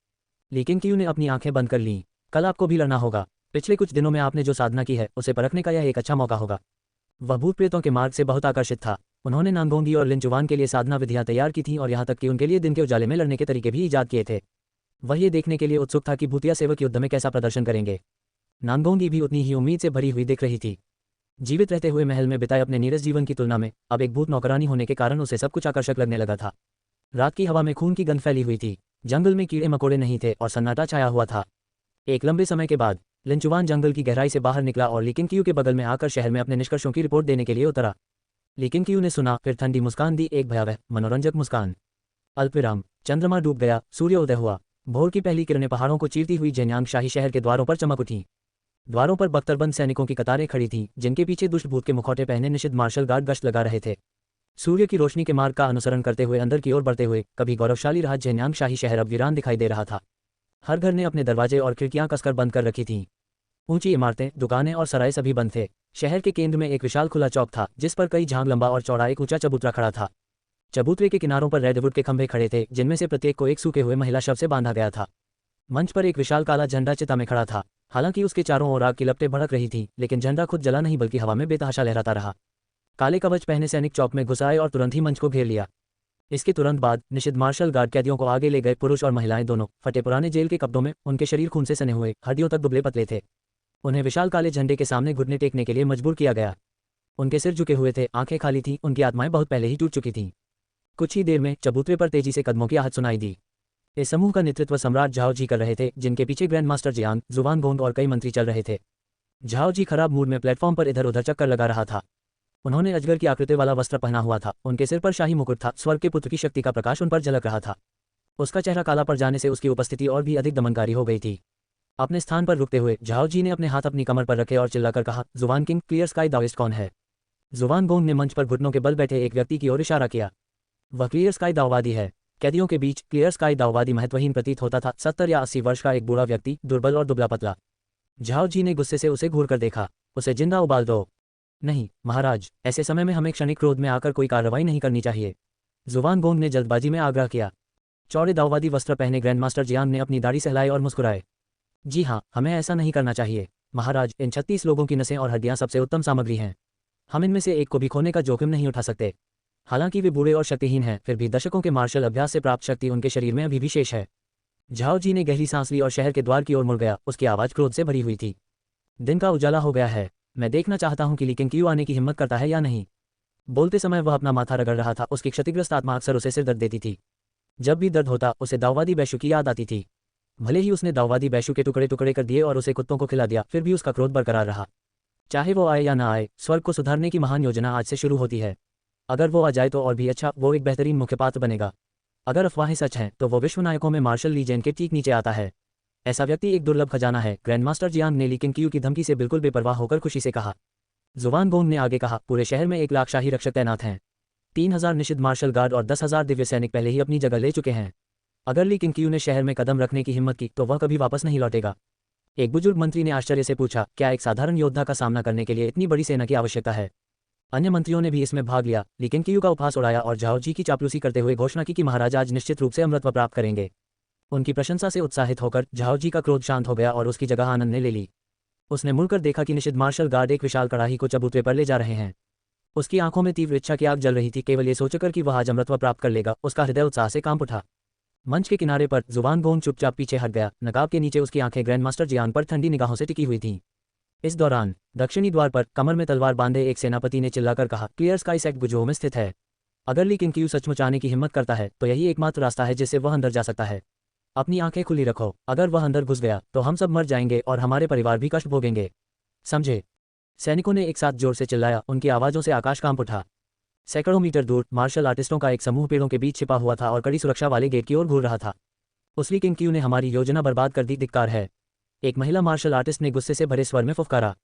A: लेकिन क्यू ने अपनी आंखें बंद कर लीं। कल आपको भी लड़ना होगा। पिछले कुछ दिनों में आपने जो साधना की है उसे परखने का यह एक अच्छा मौका होगा। वह भूत प्रेतों के मार्ग से बहुत आकर्षित था। उन्होंने नानगोंगी और लिन चुवान के लिए साधना विधियां तैयार की थीं और यहाँ तक कि उनके लिए दिन के उजाले में लड़ने के तरीके भी ईजाद किए थे। वह ये देखने के लिए उत्सुक था कि भूतिया सेवक युद्ध में कैसा प्रदर्शन करेंगे। नानगोंगी भी उतनी ही उम्मीद से भरी हुई दिख रही थी। जीवित रहते हुए महल में बिताए अपने नीरस जीवन की तुलना में अब एक भूत नौकरानी होने के कारण उसे सब कुछ आकर्षक लगने लगा था। रात की हवा में खून की गंध फैली हुई थी। जंगल में कीड़े मकोड़े नहीं थे और सन्नाटा छाया हुआ था। एक लंबे समय के बाद लिन चुवान जंगल की गहराई से बाहर निकला और ली क्यू के बगल में आकर शहर में अपने निष्कर्षों की रिपोर्ट देने के लिए उतरा। लेकिन क्यू ने सुना, फिर ठंडी मुस्कान दी, एक भयावह मनोरंजक मुस्कान। अल्पविराम। चंद्रमा डूब गया, सूर्योदय हुआ। भोर की पहली किरणें पहाड़ों को चीरती हुई जेन्यांग शाही शहर के द्वारों पर चमक उठीं। द्वारों पर बख्तरबंद सैनिकों की कतारें खड़ी थीं, जिनके पीछे दुष्ट भूत के मुखौटे पहने निषिद्ध मार्शल गार्ड गश्त लगा रहे थे। सूर्य की रोशनी के मार्ग का अनुसरण करते हुए अंदर की ओर बढ़ते हुए कभी गौरवशाली रहा जेन्यांग शाही शहर अब वीरान दिखाई दे रहा था। हर घर ने अपने दरवाजे और खिड़कियां कसकर बंद कर रखी थीं। ऊंची इमारतें, दुकानें और सराय सभी बंद थे। शहर के केंद्र में एक विशाल खुला चौक था, जिस पर कई झांग लंबा और चौड़ा एक ऊंचा चबूतरा खड़ा था। चबूतरे के किनारों पर रेडवुड के खंभे खड़े थे, जिनमें से प्रत्येक को एक सूखे हुए महिला शव से बांधा गया था। मंच पर एक विशाल काला झंडा चिता में खड़ा था। हालांकि उसके चारों ओर आग की लपटें भड़क रही थीं, लेकिन झंडा खुद जला नहीं बल्कि हवा में बेतहाशा लहराता रहा। काले कवच पहने सैनिक चौक में घुस आए और तुरंत ही मंच को घेर लिया। इसके तुरंत बाद निषिद्ध मार्शल गार्ड कैदियों को आगे ले गए। पुरुष और महिलाएं दोनों फटे पुराने जेल के कपड़ों में, उनके शरीर खून से सने हुए, हड्डियों तक दुबले पतले थे। उन्हें विशाल काले झंडे के सामने घुटने टेकने के लिए मजबूर किया गया। उनके सिर झुके हुए थे, आंखें खाली थीं, उनकी आत्माएं बहुत पहले ही टूट चुकी थीं। कुछ ही देर में चबूतरे पर तेजी से कदमों की आहट सुनाई दी। इस समूह का नेतृत्व सम्राट झाओ जी कर रहे थे, जिनके पीछे ग्रैंड मास्टर जियांग, जुवान गोंग और कई मंत्री चल रहे थे। झाओ जी खराब मूड में प्लेटफॉर्म पर इधर उधर चक्कर लगा रहा था। उन्होंने अजगर की आकृति वाला वस्त्र पहना हुआ था, उनके सिर पर शाही मुकुट था, स्वर्ग के पुत्र की शक्ति का प्रकाश उन पर झलक रहा था। उसका चेहरा काला पड़ जाने से उसकी उपस्थिति और भी अधिक दमनकारी हो गई थी। अपने स्थान पर रुकते हुए झाओ जी ने अपने हाथ अपनी कमर पर रखे और चिल्लाकर कहा, जुवान किंग, क्लियर स्काई दाओइस्ट कौन है? जुवान गोंग ने मंच पर घुटनों के बल बैठे एक व्यक्ति की ओर इशारा किया। वह क्लियर स्काई दाओवादी है। कैदियों के बीच क्लियर स्काई दाओवादी महत्वहीन प्रतीत होता था। 70 या 80 वर्ष का एक बूढ़ा व्यक्ति, दुर्बल और दुबला पतला। झाओ जी ने गुस्से से उसे घूर कर देखा। उसे जिंदा उबाल दो। नहीं महाराज, ऐसे समय में हमें क्षणिक क्रोध में आकर कोई कार्रवाई नहीं करनी चाहिए, जुवान गोंग ने जल्दबाजी में आग्रह किया। चौड़े दाओवादी वस्त्र पहने ग्रैंड मास्टर जियांग ने अपनी दाढ़ी सहलाई और मुस्कुराए। जी हाँ, हमें ऐसा नहीं करना चाहिए महाराज। इन 36 लोगों की नसें और हड्डियां सबसे उत्तम सामग्री हैं। हम इनमें से एक को भी खोने का जोखिम नहीं उठा सकते। हालांकि वे बूढ़े और शक्तिहीन हैं, फिर भी दशकों के मार्शल अभ्यास से प्राप्त शक्ति उनके शरीर में अभी भी शेष है। झाओ जी ने गहरी सांस ली और शहर के द्वार की ओर मुड़ गया। उसकी आवाज़ क्रोध से भरी हुई थी। दिन का उजाला हो गया है। मैं देखना चाहता हूं कि ली क्यू आने की हिम्मत करता है या नहीं। बोलते समय वह अपना माथा रगड़ रहा था। उसकी क्षतिग्रस्त आत्मा अक्सर उसे सिर दर्द देती थी। जब भी दर्द होता उसे दाऊवादी बैशु की याद आती थी। भले ही उसने दाऊवादी बैशु के टुकड़े टुकड़े कर दिए और उसे कुत्तों को खिला दिया, फिर भी उसका क्रोध बरकरार रहा। चाहे वो आए या ना आए, स्वर्ग को सुधारने की महान योजना आज से शुरू होती है। अगर वो आ जाए तो और भी अच्छा, वो एक बेहतरीन मुख्य पात्र बनेगा। अगर अफवाहें सच हैं तो वो विश्व नायकों में मार्शल ली जेन के ठीक नीचे आता है। ऐसा व्यक्ति एक दुर्लभ खजाना है। ग्रैंड मास्टर जियांग ने ली क्यू की धमकी से बिल्कुल बेपरवाह होकर खुशी से कहा। जुवान गोंग ने आगे कहा, पूरे शहर में 1 लाख शाही रक्षक तैनात हैं। 3000 निषिद्ध मार्शल गार्ड और 10,000 दिव्य सैनिक पहले ही अपनी जगह ले चुके हैं। अगर ली क्यू ने शहर में कदम रखने की हिम्मत की तो वह कभी वापस नहीं लौटेगा। एक बुजुर्ग मंत्री ने आश्चर्य से पूछा, क्या एक साधारण योद्धा का सामना करने के लिए इतनी बड़ी सेना की आवश्यकता है? अन्य मंत्रियों ने भी इसमें भाग लिया। ली केंगक्यू का उपहास उड़ाया और झाओ जी की चापलूसी करते हुए घोषणा की कि महाराज आज निश्चित रूप से अमृतत्व प्राप्त करेंगे। उनकी प्रशंसा से उत्साहित होकर झाओ जी का क्रोध शांत हो गया और उसकी जगह आनंद ने ले ली। उसने मुड़कर देखा कि निषिद्ध मार्शल गार्ड एक विशाल कड़ाही को चबूतरे पर ले जा रहे हैं। उसकी आंखों में तीव्र इच्छा की आग जल रही थी। केवल ये सोचकर कि वह आज अमृतत्व प्राप्त कर लेगा, उसका हृदय उत्साह से कांप उठा। मंच के किनारे पर जुबान गोंग चुपचाप पीछे हट गया। नकाब के नीचे उसकी आंखें ग्रैंड मास्टर जियान पर ठंडी निगाहों से टिकी हुई थीं। इस दौरान दक्षिणी द्वार पर कमर में तलवार बांधे एक सेनापति ने चिल्लाकर कहा, क्लियर स्काई सेक्ट गुजो में स्थित है। अगर ली केंगक्यू सचमुच आने की हिम्मत करता है तो यही एकमात्र रास्ता है जिससे वह अंदर जा सकता है। अपनी आंखें खुली रखो, अगर वह अंदर घुस गया तो हम सब मर जाएंगे और हमारे परिवार भी कष्ट भोगेंगे, समझे? सैनिकों ने एक साथ जोर से चिल्लाया। उनकी आवाज़ों से आकाश कांप उठा। सैकड़ों मीटर दूर मार्शल आर्टिस्टों का एक समूह पेड़ों के बीच छिपा हुआ था और कड़ी सुरक्षा वाले गेट की ओर घूर रहा था। उस ली केंगक्यू ने हमारी योजना बर्बाद कर दी, धिक्कार है, एक महिला मार्शल आर्टिस्ट ने गुस्से से भरे स्वर में फुफकारा।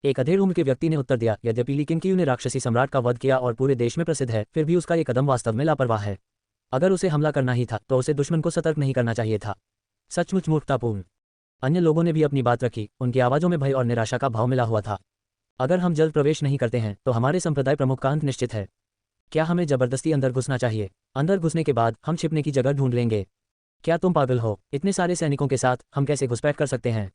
A: एक अधेड़ उम्र के व्यक्ति ने उत्तर दिया, यद्यपि ली केंगक्यू ने राक्षसी सम्राट का वध किया और पूरे देश में प्रसिद्ध है, फिर भी उसका ये कदम वास्तव में लापरवाह है। अगर उसे हमला करना ही था तो उसे दुश्मन को सतर्क नहीं करना चाहिए था। सचमुच मूर्खतापूर्ण। अन्य लोगों ने भी अपनी बात रखी। उनकी आवाज़ों में भय और निराशा का भाव मिला हुआ था। अगर हम जल्द प्रवेश नहीं करते हैं तो हमारे संप्रदाय प्रमुख का अंत निश्चित है। क्या हमें जबरदस्ती अंदर घुसना चाहिए? अंदर घुसने के बाद हम छिपने की जगह ढूंढ लेंगे। क्या तुम पागल हो? इतने सारे सैनिकों के साथ हम कैसे घुसपैठ कर सकते हैं?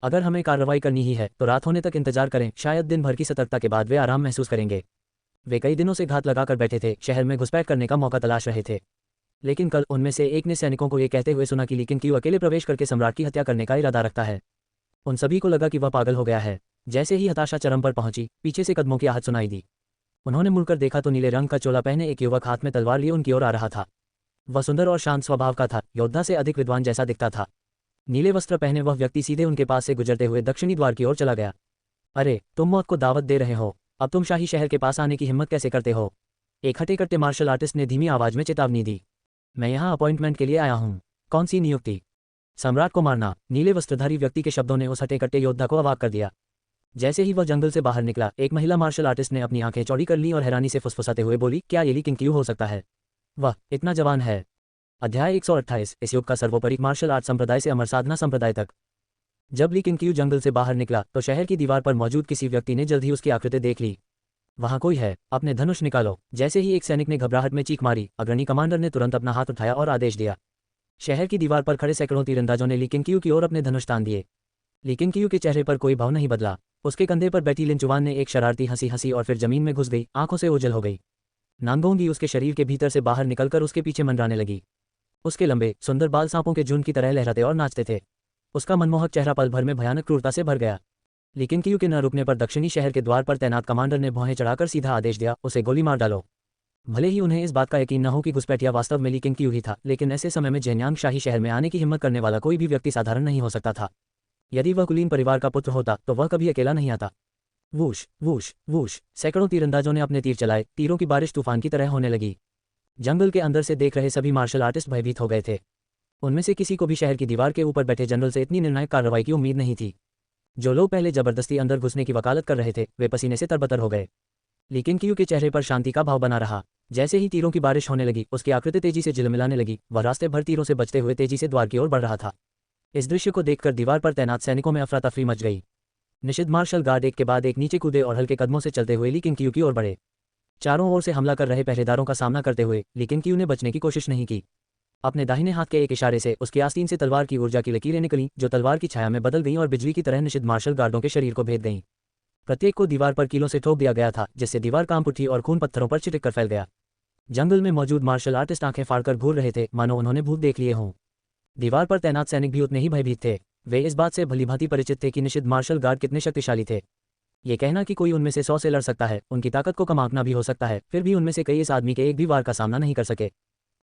A: अगर हमें कार्रवाई करनी ही है तो रात होने तक इंतजार करें, शायद दिन भर की सतर्कता के बाद वे आराम महसूस करेंगे। वे कई दिनों से घात लगाकर बैठे थे, शहर में घुसपैठ करने का मौका तलाश रहे थे। लेकिन कल उनमें से एक ने सैनिकों को ये कहते हुए सुना कि ली केंगक्यू अकेले प्रवेश करके सम्राट की हत्या करने का इरादा रखता है। उन सभी को लगा कि वह पागल हो गया है। जैसे ही हताशा चरम पर पहुंची, पीछे से कदमों की आहट सुनाई दी। उन्होंने मुड़कर देखा तो नीले रंग का चोला पहने एक युवक हाथ में तलवार लिए उनकी ओर आ रहा था। वह सुंदर और शांत स्वभाव का था, योद्धा से अधिक विद्वान जैसा दिखता था। नीले वस्त्र पहने वह व्यक्ति सीधे उनके पास से गुजरते हुए दक्षिणी द्वार की ओर चला गया। अरे, तुम मौत को दावत दे रहे हो? अब तुम शाही शहर के पास आने की हिम्मत कैसे करते हो? एक हटे कट्टे मार्शल आर्टिस्ट ने धीमी आवाज में चेतावनी दी। मैं यहाँ अपॉइंटमेंट के लिए आया हूँ। कौन सी नियुक्ति? सम्राट को मारना। नीले वस्त्रधारी व्यक्ति के शब्दों ने उस हटे कट्टे योद्धा को अवाक कर दिया। जैसे ही वह जंगल से बाहर निकला, एक महिला मार्शल आर्टिस्ट ने अपनी आंखें चौड़ी कर लीं और हैरानी से फुसफुसाते हुए बोली, क्या ये ली केंगक्यू हो सकता है? वह इतना जवान है। अध्याय 128। इस युग का सर्वोपरि मार्शल आर्ट संप्रदाय से अमर साधना संप्रदाय तक। जब ली केंगक्यू जंगल से बाहर निकला तो शहर की दीवार पर मौजूद किसी व्यक्ति ने जल्द ही उसकी आकृति देख ली। वहां कोई है, अपने धनुष निकालो। जैसे ही एक सैनिक ने घबराहट में चीख मारी, अग्रणी कमांडर ने तुरंत अपना हाथ उठाया और आदेश दिया। शहर की दीवार पर खड़े सैकड़ों तीरंदाजों ने ली केंगक्यू की ओर अपने धनुष तान दिए। ली केंगक्यू के चेहरे पर कोई भाव नहीं बदला। उसके कंधे पर बैठी लिन चुवान ने एक शरारती हंसी हंसी और फिर जमीन में घुस गई, आंखों से ओझल हो गई। नांगोंगी उसके शरीर के भीतर से बाहर निकलकर उसके पीछे मंडराने लगी। उसके लंबे सुंदर बाल सांपों के झुंड की तरह लहराते और नाचते थे। उसका मनमोहक चेहरा पल भर में भयानक क्रूरता से भर गया। लेकिन केंगक्यू के न रुकने पर दक्षिणी शहर के द्वार पर तैनात कमांडर ने भौहें चढ़ाकर सीधा आदेश दिया, उसे गोली मार डालो। भले ही उन्हें इस बात का यकीन न हो कि घुसपैठिया वास्तव में ली केंगक्यू ही था, लेकिन ऐसे समय में जेन्यांग शाही शहर में आने की हिम्मत करने वाला कोई भी व्यक्ति साधारण नहीं हो सकता था। यदि वह कुलीन परिवार का पुत्र होता तो वह कभी अकेला नहीं आता। वूश वूश वूश, सैकड़ों तीरंदाजों ने अपने तीर चलाए। तीरों की बारिश तूफान की तरह होने लगी। जंगल के अंदर से देख रहे सभी मार्शल आर्टिस्ट भयभीत हो गए थे। उनमें से किसी को भी शहर की दीवार के ऊपर बैठे जनरल से इतनी निर्णायक कार्रवाई की उम्मीद नहीं थी। जो लोग पहले जबरदस्ती अंदर घुसने की वकालत कर रहे थे, वे पसीने से तरबतर हो गए। लेकिन केंगक्यू के चेहरे पर शांति का भाव बना रहा। जैसे ही तीरों की बारिश होने लगी, उसकी आकृति तेजी से झिलमिलाने लगी। वह रास्ते भर तीरों से बचते हुए तेजी से द्वार की ओर बढ़ रहा था। इस दृश्य को देखकर दीवार पर तैनात सैनिकों में अफरा तफरी मच गई। निषिद्ध मार्शल गार्ड एक के बाद एक नीचे कूदे और हल्के कदमों से चलते हुए ली केंगक्यू की ओर बढ़े। चारों ओर से हमला कर रहे पहरेदारों का सामना करते हुए ली केंगक्यू ने बचने की कोशिश नहीं की। अपने दाहिने हाथ के एक इशारे से उसकी आस्तीन से तलवार की ऊर्जा की लकीरें निकलीं, जो तलवार की छाया में बदल गईं और बिजली की तरह निषिद्ध मार्शल गार्डों के शरीर को भेद गईं। प्रत्येक को दीवार पर कीलों से ठोक दिया गया था, जिससे दीवार कांप उठी और खून पत्थरों पर छिटक कर फैल गया। जंगल में मौजूद मार्शल आर्टिस्ट आंखें फाड़कर घूर रहे थे, मानो उन्होंने भूत देख लिए हों। दीवार पर तैनात सैनिक भी उतने ही भयभीत थे। वे इस बात से भलीभांति परिचित थे कि निषिद्ध मार्शल गार्ड कितने शक्तिशाली थे। ये कहना कि कोई उनमें से 100 से लड़ सकता है, उनकी ताकत को कम आंकना भी हो सकता है, फिर भी उनमें से कई इस आदमी के एक भी वार का सामना नहीं कर सके।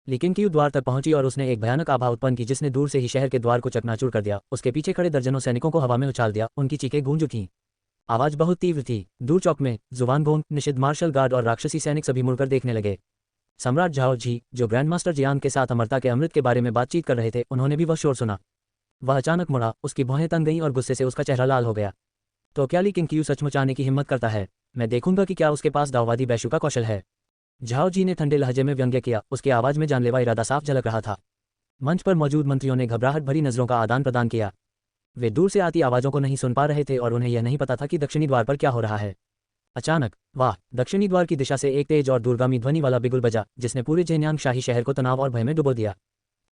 A: लेकिन केंगक्यू द्वार तक पहुंची और उसने एक भयानक आभा उत्पन्न की, जिसने दूर से ही शहर के द्वार को चकनाचूर कर दिया। उसके पीछे खड़े दर्जनों सैनिकों को हवा में उछाल दिया। उनकी चीखें गूंज उठीं। आवाज बहुत तीव्र थी। दूर चौक में जुवानगोंग, निषिद्ध मार्शल गार्ड और राक्षसी सैनिक सभी मुड़कर देखने लगे। सम्राट झाओ जी, जो ग्रैंड मास्टर जियान के साथ अमरता के अमृत के बारे में बातचीत कर रहे थे, उन्होंने भी वह शोर सुना। वह अचानक मुड़ा, उसकी भौहें तन गईं और गुस्से से उसका चेहरा लाल हो गया। तो क्या ली केंगक्यू सचमुच आने की हिम्मत करता है? मैं देखूंगा कि क्या उसके पास दाववादी बैशु का कौशल है। झाओ जी ने ठंडे लहजे में व्यंग्य किया। उसकी आवाज में जानलेवा इरादा साफ झलक रहा था। मंच पर मौजूद मंत्रियों ने घबराहट भरी नजरों का आदान प्रदान किया। वे दूर से आती आवाजों को नहीं सुन पा रहे थे और उन्हें यह नहीं पता था कि दक्षिणी द्वार पर क्या हो रहा है। अचानक वाह, दक्षिणी द्वार की दिशा से एक तेज और दूरगामी ध्वनि वाला बिगुल बजा, जिसने पूरे जेन्यांग शाही शहर को तनाव और भय में डुबो दिया।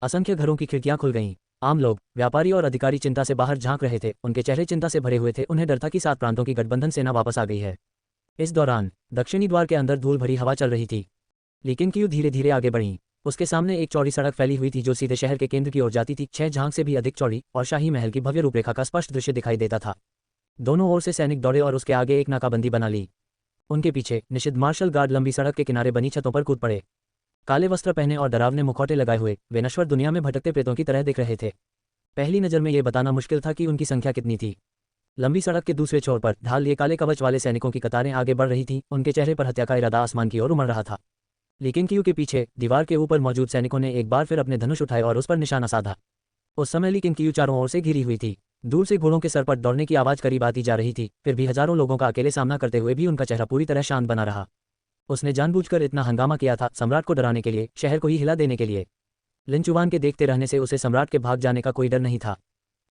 A: असंख्य घरों की खिड़कियां खुल गईं। आम लोग, व्यापारी और अधिकारी चिंता से बाहर झांक रहे थे। उनके चेहरे चिंता से भरे हुए थे। उन्हें डर था कि 7 प्रांतों की गठबंधन सेना वापस आ गई है। इस दौरान दक्षिणी द्वार के अंदर धूल भरी हवा चल रही थी। लेकिन क्यू धीरे धीरे आगे बढ़ी। उसके सामने एक चौड़ी सड़क फैली हुई थी जो सीधे शहर के केंद्र की ओर जाती थी। 6 झांक से भी अधिक चौड़ी और शाही महल की भव्य रूपरेखा का स्पष्ट दृश्य दिखाई देता था। दोनों ओर से सैनिक दौड़े और उसके आगे एक नाकाबंदी बना ली। उनके पीछे निषिद्ध मार्शल गार्ड लंबी सड़क के किनारे बनी छतों पर कूद पड़े। काले वस्त्र पहने और डरावने मुखौटे लगाए हुए वे नश्वर दुनिया में भटकते प्रेतों की तरह दिख रहे थे। पहली नज़र में ये बताना मुश्किल था कि उनकी संख्या कितनी थी। लंबी सड़क के दूसरे छोर पर ढाल लिए काले कवच वाले सैनिकों की कतारें आगे बढ़ रही थीं। उनके चेहरे पर हत्या का इरादा आसमान की ओर उमड़ रहा था। लेकिन क्यू के पीछे दीवार के ऊपर मौजूद सैनिकों ने एक बार फिर अपने धनुष उठाए और उस पर निशाना साधा। उस समय लेकिन क्यू चारों ओर से घिरी हुई थी। दूर से घोड़ों के सर पर दौड़ने की आवाज़ करीब आती जा रही थी। फिर भी हजारों लोगों का अकेले सामना करते हुए भी उनका चेहरा पूरी तरह शांत बना रहा। उसने जानबूझकर इतना हंगामा किया था, सम्राट को डराने के लिए, शहर को ही हिला देने के लिए। लिंचुवान के देखते रहने से उसे सम्राट के भाग जाने का कोई डर नहीं था।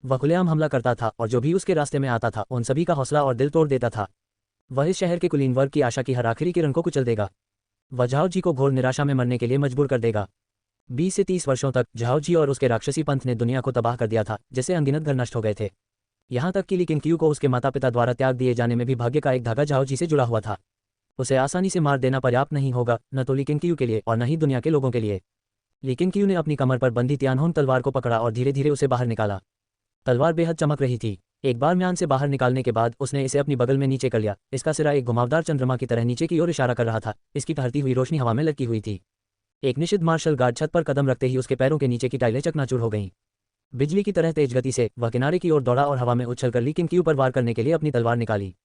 A: वह खुलेआम हमला करता था और जो भी उसके रास्ते में आता था उन सभी का हौसला और दिल तोड़ देता था। वह इस शहर के कुलीन वर्ग की आशा की हर आखिरी किरण को कुचल देगा। वह झाओ जी को घोर निराशा में मरने के लिए मजबूर कर देगा। 20 से 30 वर्षों तक झाओ जी और उसके राक्षसी पंथ ने दुनिया को तबाह कर दिया था, जिससे अनगिनत घर नष्ट हो गए थे। यहाँ तक कि लेकिन क्यू को उसके माता पिता द्वारा त्याग दिए जाने में भी भाग्य का एक धागा झाओ जी से जुड़ा हुआ था। उसे आसानी से मार देना पर्याप्त नहीं होगा, न तो लेकिन क्यू के लिए और न ही दुनिया के लोगों के लिए। लेकिन क्यू ने अपनी कमर पर बंधी तियानहोन तलवार को पकड़ा और धीरे धीरे उसे बाहर निकाला। तलवार बेहद चमक रही थी। एक बार म्यान से बाहर निकालने के बाद उसने इसे अपनी बगल में नीचे कर लिया। इसका सिरा एक घुमावदार चंद्रमा की तरह नीचे की ओर इशारा कर रहा था। इसकी टहलती हुई रोशनी हवा में लटकी हुई थी। एक निषिद्ध मार्शल गार्ड छत पर कदम रखते ही उसके पैरों के नीचे की टाइलें चकनाचूर हो गईं। बिजली की तरह तेज गति से वह किनारे की ओर दौड़ा और हवा में उछलकर लेकिन क्यू पर वार करने के लिए अपनी तलवार निकाली।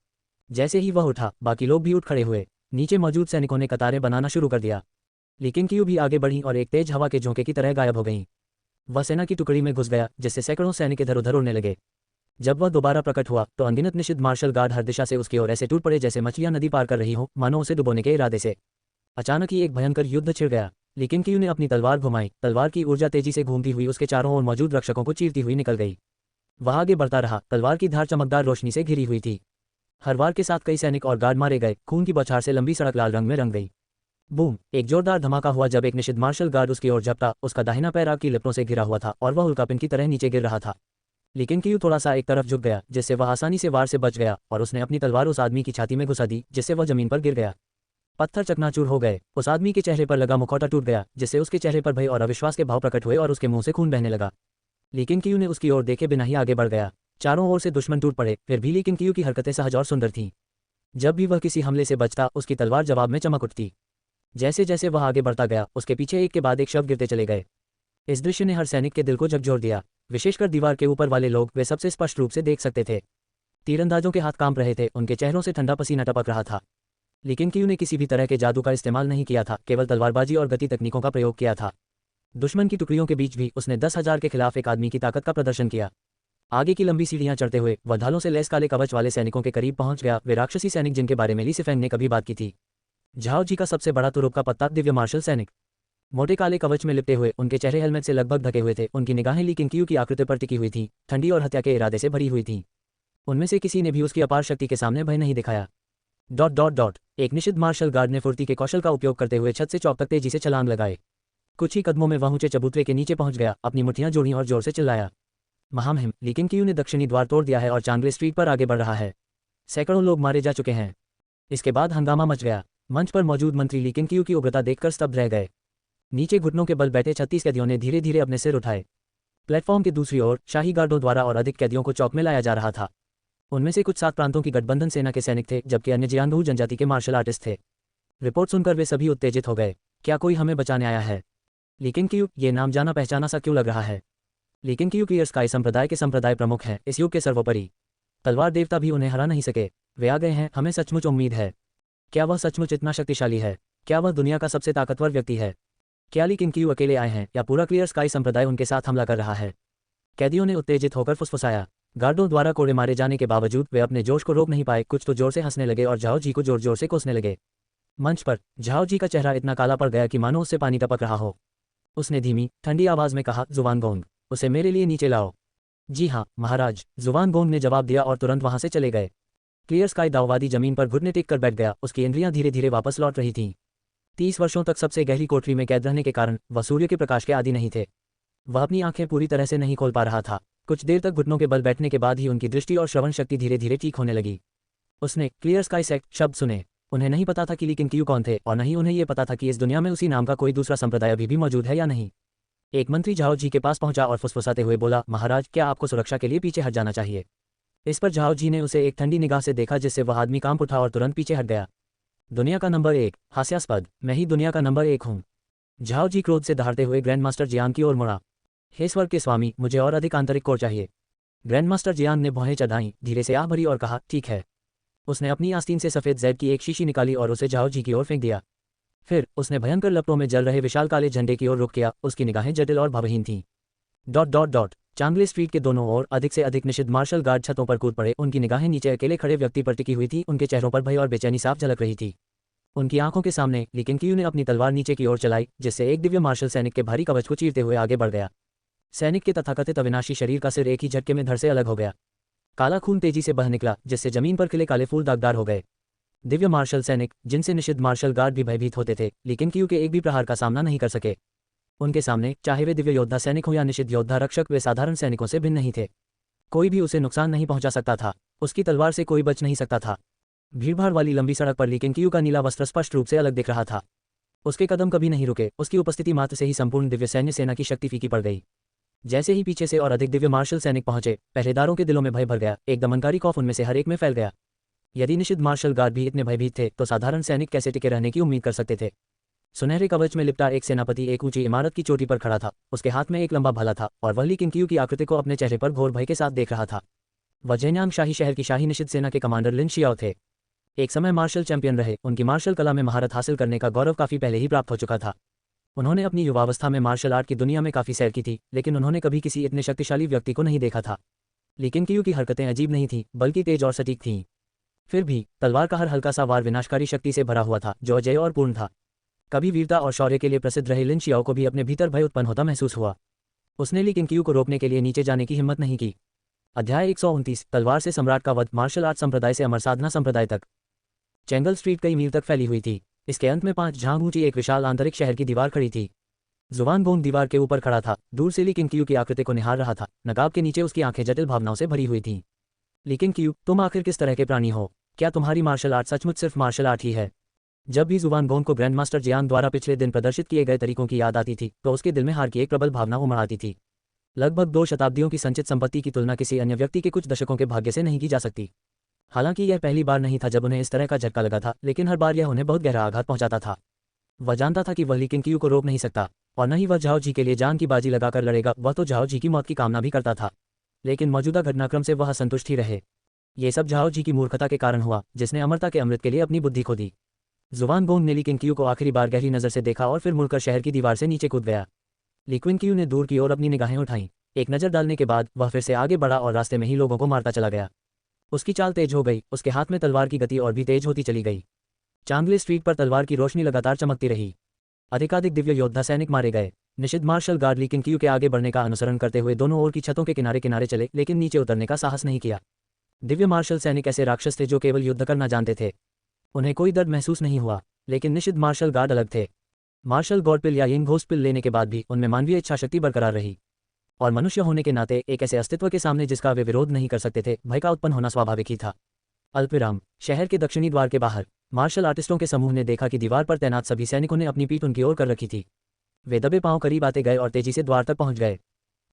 A: जैसे ही वह उठा, बाकी लोग भी उठ खड़े हुए। नीचे मौजूद सैनिकों ने कतारें बनाना शुरू कर दिया। लेकिन क्यू भी आगे बढ़ी और एक तेज हवा के झोंके की तरह गायब हो गईं। वह सेना की टुकड़ी में घुस गया, जिससे सैकड़ों सैनिक इधर उधर उड़ने लगे। जब वह दोबारा प्रकट हुआ तो अनगिनत निषिद्ध मार्शल गार्ड हर दिशा से उसकी ओर ऐसे टूट पड़े जैसे मछलियां नदी पार कर रही हों, मानो उसे डुबोने के इरादे से। अचानक ही एक भयंकर युद्ध छिड़ गया। लेकिन क्यू ने अपनी तलवार घुमाई। तलवार की ऊर्जा तेजी से घूमती हुई उसके चारों ओर मौजूद रक्षकों को चीरती हुई निकल गई। वह आगे बढ़ता रहा। तलवार की धार चमकदार रोशनी से घिरी हुई थी। हर वार के साथ कई सैनिक और गार्ड मारे गए। खून की बौछार से लंबी सड़क लाल रंग में रंग गई। बूम! एक जोरदार धमाका हुआ जब एक निषिद्ध मार्शल गार्ड उसकी ओर झपटा। उसका दाहिना पैर आग की लपटों से घिरा हुआ था और वह उल्कापिंड की तरह नीचे गिर रहा था। लेकिन क्यू थोड़ा सा एक तरफ झुक गया, जिससे वह आसानी से वार से बच गया और उसने अपनी तलवार उस आदमी की छाती में घुसा दी, जिससे वह जमीन पर गिर गया। पत्थर चकनाचूर हो गए। उस आदमी के चेहरे पर लगा मुखौटा टूट गया, जिससे उसके चेहरे पर भय और अविश्वास के भाव प्रकट हुए और उसके मुंह से खून बहने लगा। लेकिन क्यू ने उसकी ओर देखे बिना ही आगे बढ़ गया। चारों ओर से दुश्मन टूट पड़े। फिर भी लेकिन क्यू की हरकतें सहज और सुंदर थीं। जब भी वह किसी हमले से बचता, उसकी तलवार जवाब में चमक उठती। जैसे जैसे वह आगे बढ़ता गया, उसके पीछे एक के बाद एक शव गिरते चले गए। इस दृश्य ने हर सैनिक के दिल को झकझोर दिया। विशेषकर दीवार के ऊपर वाले लोग, वे सबसे स्पष्ट रूप से देख सकते थे। तीरंदाजों के हाथ कांप रहे थे। उनके चेहरों से ठंडा पसीना टपक रहा था। लेकिन क्यू ने किसी भी तरह के जादू का इस्तेमाल नहीं किया था, केवल तलवारबाजी और गति तकनीकों का प्रयोग किया था। दुश्मन की टुकड़ियों के बीच भी उसने 10,000 के खिलाफ एक आदमी की ताकत का प्रदर्शन किया। आगे की लंबी सीढ़ियां चढ़ते हुए वह ढालों से लैस काले कवच वाले सैनिकों के करीब पहुंच गया। वे राक्षसी सैनिक जिनके बारे में ली सिफेंग ने कभी बात की थी। झाओ जी का सबसे बड़ा तुरुप का पत्ता दिव्य मार्शल सैनिक। मोटे काले कवच में लिपटे हुए, उनके चेहरे हेलमेट से लगभग ढके हुए थे। उनकी निगाहें लेकिन क्यू की आकृति पर टिकी हुई थीं, ठंडी और हत्या के इरादे से भरी हुई थीं। उनमें से किसी ने भी उसकी अपार शक्ति के सामने भय नहीं दिखाया। डॉट डॉट डॉट एक निषिद्ध मार्शल गार्ड ने फुर्ती के कौशल का उपयोग करते हुए छत से चौक तक तेजी से छलांग लगाए। कुछ ही कदमों में वह ऊंचे चबूतरे के नीचे पहुंच गया, अपनी मुट्ठियां जोड़ी और जोर से चिल्लाया, महामहिम! लेकिन क्यू ने दक्षिणी द्वार तोड़ दिया है और चांगले स्ट्रीट पर आगे बढ़ रहा है। सैकड़ों लोग मारे जा चुके हैं। इसके बाद हंगामा मच गया। मंच पर मौजूद मंत्री लेकिन क्यू की उग्रता देखकर स्तब्ध रह गए। नीचे घुटनों के बल बैठे 36 कैदियों ने धीरे धीरे अपने सिर उठाए। प्लेटफॉर्म की दूसरी ओर शाही गार्डों द्वारा और अधिक कैदियों को चौक में लाया जा रहा था। उनमें से कुछ 7 प्रांतों की गठबंधन सेना के सैनिक थे, जबकि अन्य जियांगहू जनजाति के मार्शल आर्टिस्ट थे। रिपोर्ट सुनकर वे सभी उत्तेजित हो गए। क्या कोई हमें बचाने आया है? लेकिन क्यू, ये नाम जाना पहचाना सा क्यों लग रहा है? लेकिन क्यू क्लियर स्काई संप्रदाय के संप्रदाय प्रमुख हैं, इस युग के सर्वोपरि। तलवार देवता भी उन्हें हरा नहीं सके। वे आ गए हैं, हमें सचमुच उम्मीद है। क्या वह सचमुच इतना शक्तिशाली है? क्या वह दुनिया का सबसे ताकतवर व्यक्ति है? क्या लेकिन क्यू अकेले आए हैं या पूरा क्लियर स्काई संप्रदाय उनके साथ हमला कर रहा है? कैदियों ने उत्तेजित होकर फुसफुसाया। गार्डों द्वारा कोड़े मारे जाने के बावजूद वे अपने जोश को रोक नहीं पाए। कुछ तो जोर से हंसने लगे और झाओ जी को जोर जोर से कोसने लगे। मंच पर झाओ जी का चेहरा इतना काला पड़ गया कि मानो उससे पानी टपक रहा हो। उसने धीमी ठंडी आवाज में कहा, जुवानगोंग, उसे मेरे लिए नीचे लाओ। जी हाँ महाराज, जुवानगोंग ने जवाब दिया और तुरंत वहां से चले गए। क्लियर स्काई दाववादी जमीन पर घुटने टेक कर बैठ गया, उसकी इंद्रियां धीरे धीरे वापस लौट रही थीं। 30 वर्षों तक सबसे गहरी कोठरी में कैद रहने के कारण वह सूर्य के प्रकाश के आदी नहीं थे। वह अपनी आंखें पूरी तरह से नहीं खोल पा रहा था। कुछ देर तक घुटनों के बल बैठने के बाद ही उनकी दृष्टि और श्रवण शक्ति धीरे धीरे ठीक होने लगी। उसने क्लियर स्काई सेक्ट शब्द सुने। उन्हें नहीं पता था कि ली किंग कौन थे और न ही उन्हें यह पता था कि इस दुनिया में उसी नाम का कोई दूसरा संप्रदाय अभी भी मौजूद है या नहीं। एक मंत्री झाओ जी के पास पहुंचा और फुसफुसाते हुए बोला, महाराज, क्या आपको सुरक्षा के लिए पीछे हट जाना चाहिए? इस पर झाओ जी ने उसे एक ठंडी निगाह से देखा, जिससे वह आदमी कांप उठा और तुरंत पीछे हट गया। दुनिया का नंबर 1, हास्यास्पद, मैं ही दुनिया का नंबर 1 हूँ। झाओ जी क्रोध से दहाड़ते हुए ग्रैंड मास्टर जियांग की ओर मुड़ा। हे स्वर्ग के स्वामी, मुझे और अधिक आंतरिक कोर चाहिए। ग्रैंड मास्टर जियांग ने भौहें चढ़ाईं, धीरे से आह भरी और कहा, ठीक है। उसने अपनी आस्तीन से सफ़ेद जैड की एक शीशी निकाली और उसे झाओ जी की ओर फेंक दिया। फिर उसने भयंकर लपटों में जल रहे विशाल काले झंडे की ओर रुख किया। उसकी निगाहें जटिल और भावहीन थीं। चांगले स्ट्रीट के दोनों ओर अधिक से अधिक निषिद्ध मार्शल गार्ड छतों पर कूद पड़े। उनकी निगाहें नीचे अकेले खड़े व्यक्ति पर टिकी हुई थी। उनके चेहरों पर भय और बेचैनी साफ झलक रही थी। उनकी आंखों के सामने ली किंग ने अपनी तलवार नीचे की ओर चलाई, जिससे एक दिव्य मार्शल सैनिक के भारी कवच को चीरते हुए आगे बढ़ गया। सैनिक के तथाकथित अविनाशी शरीर का सिर एक ही झटके में धड़ से अलग हो गया। काला खून तेजी से बह निकला, जिससे जमीन पर खिले काले फूल दागदार हो गए। दिव्य मार्शल सैनिक, जिनसे निषिद्ध मार्शल गार्ड भी भयभीत होते थे, लेकिन क्यू के एक भी प्रहार का सामना नहीं कर सके। उनके सामने चाहे वे दिव्य योद्धा सैनिक हो या निषिद्ध योद्धा रक्षक, वे साधारण सैनिकों से भिन्न नहीं थे। कोई भी उसे नुकसान नहीं पहुंचा सकता था। उसकी तलवार से कोई बच नहीं सकता था। भीड़भाड़ वाली लंबी सड़क पर ली किंग का नीला वस्त्र स्पष्ट रूप से अलग दिख रहा था। उसके कदम कभी नहीं रुके। उसकी उपस्थिति मात्र से ही संपूर्ण दिव्य सैन्य सेना की शक्ति फीकी पड़ गई। जैसे ही पीछे से और अधिक दिव्य मार्शल सैनिक पहुंचे, पहरेदारों के दिलों में भय भर गया। एक दमनकारी खौफ उनमें से हर एक में फैल गया। यदि निषिद्ध मार्शल गार्ड भी इतने भयभीत थे, तो साधारण सैनिक कैसे टिके रहने की उम्मीद कर सकते थे? सुनहरे कवच में लिपटा एक सेनापति एक ऊंची इमारत की चोटी पर खड़ा था। उसके हाथ में एक लंबा भाला था और वह ली किंग की आकृति को अपने चेहरे पर घोर भय के साथ देख रहा था। वह जेन्यांग शाही शहर की शाही निषिद्ध सेना के कमांडर लिन शियाओ थे। एक समय मार्शल चैंपियन रहे। उनकी मार्शल कला में महारत हासिल करने का गौरव काफी पहले ही प्राप्त हो चुका था। उन्होंने अपनी युवावस्था में मार्शल आर्ट की दुनिया में काफी सैर की थी, लेकिन उन्होंने कभी किसी इतने शक्तिशाली व्यक्ति को नहीं देखा था। लेकिन क्यू की हरकतें अजीब नहीं थीं, बल्कि तेज और सटीक थीं। फिर भी तलवार का हर हल्का सा वार विनाशकारी शक्ति से भरा हुआ था, जो अजय और पूर्ण था। कभी वीरता और शौर्य के लिए प्रसिद्ध रहे लिन शियाओ को भी अपने भीतर भय उत्पन्न होता महसूस हुआ। उसने ली किंग को रोकने के लिए नीचे जाने की हिम्मत नहीं की। अध्याय 129, तलवार से सम्राट का वध। मार्शल आर्ट संप्रदाय से अमर साधना संप्रदाय तक। चैंगल स्ट्रीट कई मील तक फैली हुई थी। इसके अंत में 5 झांग ऊंची एक विशाल आंतरिक शहर की दीवार खड़ी थी। जुबान गोंग दीवार के ऊपर खड़ा था, दूर से ली किंग की आकृति को निहार रहा था। नकाब के नीचे उसकी आंखें जटिल भावनाओं से भरी हुई थीं। लेकिन क्यू, तुम आखिर किस तरह के प्राणी हो? क्या तुम्हारी मार्शल आर्ट सचमुच सिर्फ मार्शल आर्ट ही है? जब भी जुबान गोंग को ग्रैंड मास्टर जियांग द्वारा पिछले दिन प्रदर्शित किए गए तरीकों की याद आती थी, तो उसके दिल में हार की एक प्रबल भावना उमड़ आती थी। लगभग 2 शताब्दियों की संचित संपत्ति की तुलना किसी अन्य व्यक्ति के कुछ दशकों के भाग्य से नहीं की जा सकती। हालांकि यह पहली बार नहीं था जब उन्हें इस तरह का झटका लगा था, लेकिन हर बार यह उन्हें बहुत गहरा आघात पहुंचाता था। वह जानता था कि वह ली किंग को रोक नहीं सकता, और न ही वह झाओ जी के लिए जान की बाजी लगाकर लड़ेगा। वह तो झाओ जी की मौत की कामना भी करता था, लेकिन मौजूदा घटनाक्रम से वह असंतुष्ट ही रहे। ये सब झाओ जी की मूर्खता के कारण हुआ, जिसने अमरता के अमृत के लिए अपनी बुद्धि खो दी। जुबान गोंग ने ली किंग को आखिरी बार गहरी नजर से देखा और फिर मुड़कर शहर की दीवार से नीचे कूद गया। ली क्विन ने दूर की ओर अपनी निगाहें उठाईं। एक नज़र डालने के बाद वह फिर से आगे बढ़ा और रास्ते में ही लोगों को मारता चला गया। उसकी चाल तेज हो गई। उसके हाथ में तलवार की गति और भी तेज होती चली गई। चांगले स्ट्रीट पर तलवार की रोशनी लगातार चमकती रही। अधिकाधिक दिव्य योद्धा सैनिक मारे गए। निषिद्ध मार्शल गार्ड ली किंग के आगे बढ़ने का अनुसरण करते हुए दोनों ओर की छतों के किनारे किनारे चले, लेकिन नीचे उतरने का साहस नहीं किया। दिव्य मार्शल सैनिक ऐसे राक्षस थे जो केवल युद्ध करना जानते थे। उन्हें कोई दर्द महसूस नहीं हुआ, लेकिन निषिद्ध मार्शल गार्ड अलग थे। मार्शल गॉड पिल या यिंग घोस्ट पिल लेने के बाद भी उनमें मानवीय इच्छाशक्ति बरकरार रही, और मनुष्य होने के नाते एक ऐसे अस्तित्व के सामने जिसका वे विरोध नहीं कर सकते थे, भय का उत्पन्न होना स्वाभाविक ही था। अल्पविराम। शहर के दक्षिणी द्वार के बाहर मार्शल आर्टिस्टों के समूह ने देखा कि दीवार पर तैनात सभी सैनिकों ने अपनी पीठ उनकी ओर कर रखी थी। वे दबे पांव करीब आते गए और तेजी से द्वार तक पहुंच गए।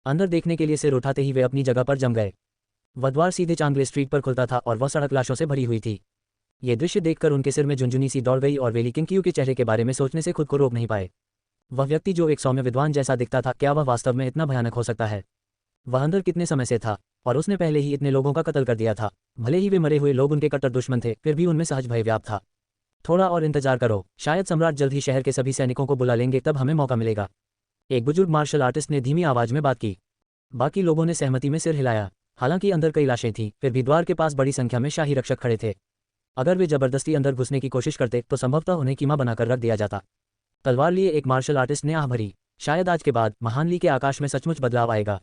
A: अंदर देखने के लिए सिर उठाते ही वे अपनी जगह पर जम गए। वह द्वार सीधे चांगले स्ट्रीट पर खुलता था और वह सड़क लाशों से भरी हुई थी। ये दृश्य देखकर उनके सिर में झुंझुनी सी दौड़ गई और वे ली किंग के चेहरे के बारे में सोचने से खुद को रोक नहीं पाए। वह व्यक्ति जो एक सौम्य विद्वान जैसा दिखता था, क्या वह वास्तव में इतना भयानक हो सकता है? वह अंदर कितने समय से था, और उसने पहले ही इतने लोगों का कत्ल कर दिया था। भले ही वे मरे हुए लोग उनके कट्टर दुश्मन थे, फिर भी उनमें सहज भय व्याप्त था। थोड़ा और इंतजार करो, शायद सम्राट जल्द ही शहर के सभी सैनिकों को बुला लेंगे, तब हमें मौका मिलेगा। एक बुजुर्ग मार्शल आर्टिस्ट ने धीमी आवाज में बात की। बाकी लोगों ने सहमति में सिर हिलाया। हालांकि अंदर कई लाशें थीं, फिर भी द्वार के पास बड़ी संख्या में शाही रक्षक खड़े थे। अगर वे जबरदस्ती अंदर घुसने की कोशिश करते तो संभवतः उन्हें कीमा बनाकर रख दिया जाता। तलवार लिए एक मार्शल आर्टिस्ट ने आह भरी। शायद आज के बाद महान ली के आकाश में सचमुच बदलाव आएगा।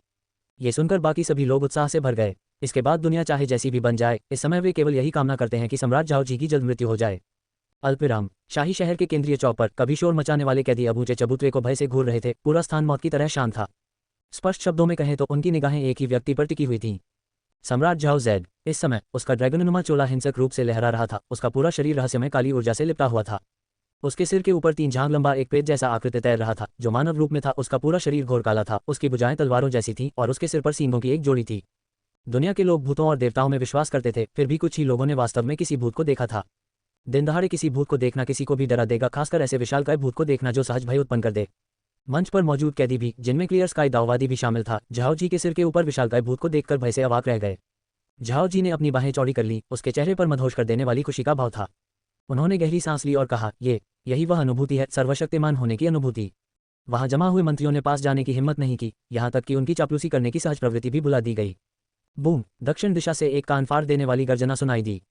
A: ये सुनकर बाकी सभी लोग उत्साह से भर गए। इसके बाद दुनिया चाहे जैसी भी बन जाए, इस समय वे केवल यही कामना करते हैं कि सम्राट झाओ जी की जल्द मृत्यु हो जाए। अल्पविराम। शाही शहर के केंद्रीय चौक पर कभी शोर मचाने वाले कैदी अब ऊंचे चबूतरे को भय से घूर रहे थे। पूरा स्थान मौत की तरह शांत था। स्पष्ट शब्दों में कहें तो उनकी निगाहें एक ही व्यक्ति पर टिकी हुई थीं, सम्राट झाओ जैद। इस समय उसका ड्रैगननुमा चोला हिंसक रूप से लहरा रहा था। उसका पूरा शरीर रहस्यमय काली ऊर्जा से लिपटा हुआ था। उसके सिर के ऊपर 3 झांग लंबा एक पेट जैसा आकृति तैर रहा था, जो मानव रूप में था। उसका पूरा शरीर घोर काला था, उसकी भुजाएं तलवारों जैसी थीं और उसके सिर पर सींगों की एक जोड़ी थी। दुनिया के लोग भूतों और देवताओं में विश्वास करते थे, फिर भी कुछ ही लोगों ने वास्तव में किसी भूत को देखा था। दिन दहाड़े किसी भूत को देखना किसी को भी डरा देगा, खासकर ऐसे विशालकाय भूत को देखना जो सहज भय उत्पन्न कर दे। मंच पर मौजूद कैदी भी, जिनमें क्लियर स्काई दाववादी भी शामिल था, झाओ जी के सिर के ऊपर विशालकाय भूत को देखकर भय से अवाक रह गए। झाओ जी ने अपनी बाहें चौड़ी कर ली, उसके चेहरे पर मदहोश कर देने वाली खुशी का भाव था। उन्होंने गहरी सांस ली और कहा, यही वह अनुभूति है, सर्वशक्तिमान होने की अनुभूति। वहां जमा हुए मंत्रियों ने पास जाने की हिम्मत नहीं की, यहां तक कि उनकी चापलूसी करने की सहज प्रवृत्ति भी भुला दी गई। बूम! दक्षिण दिशा से एक कान फाड़ देने वाली गर्जना सुनाई दी।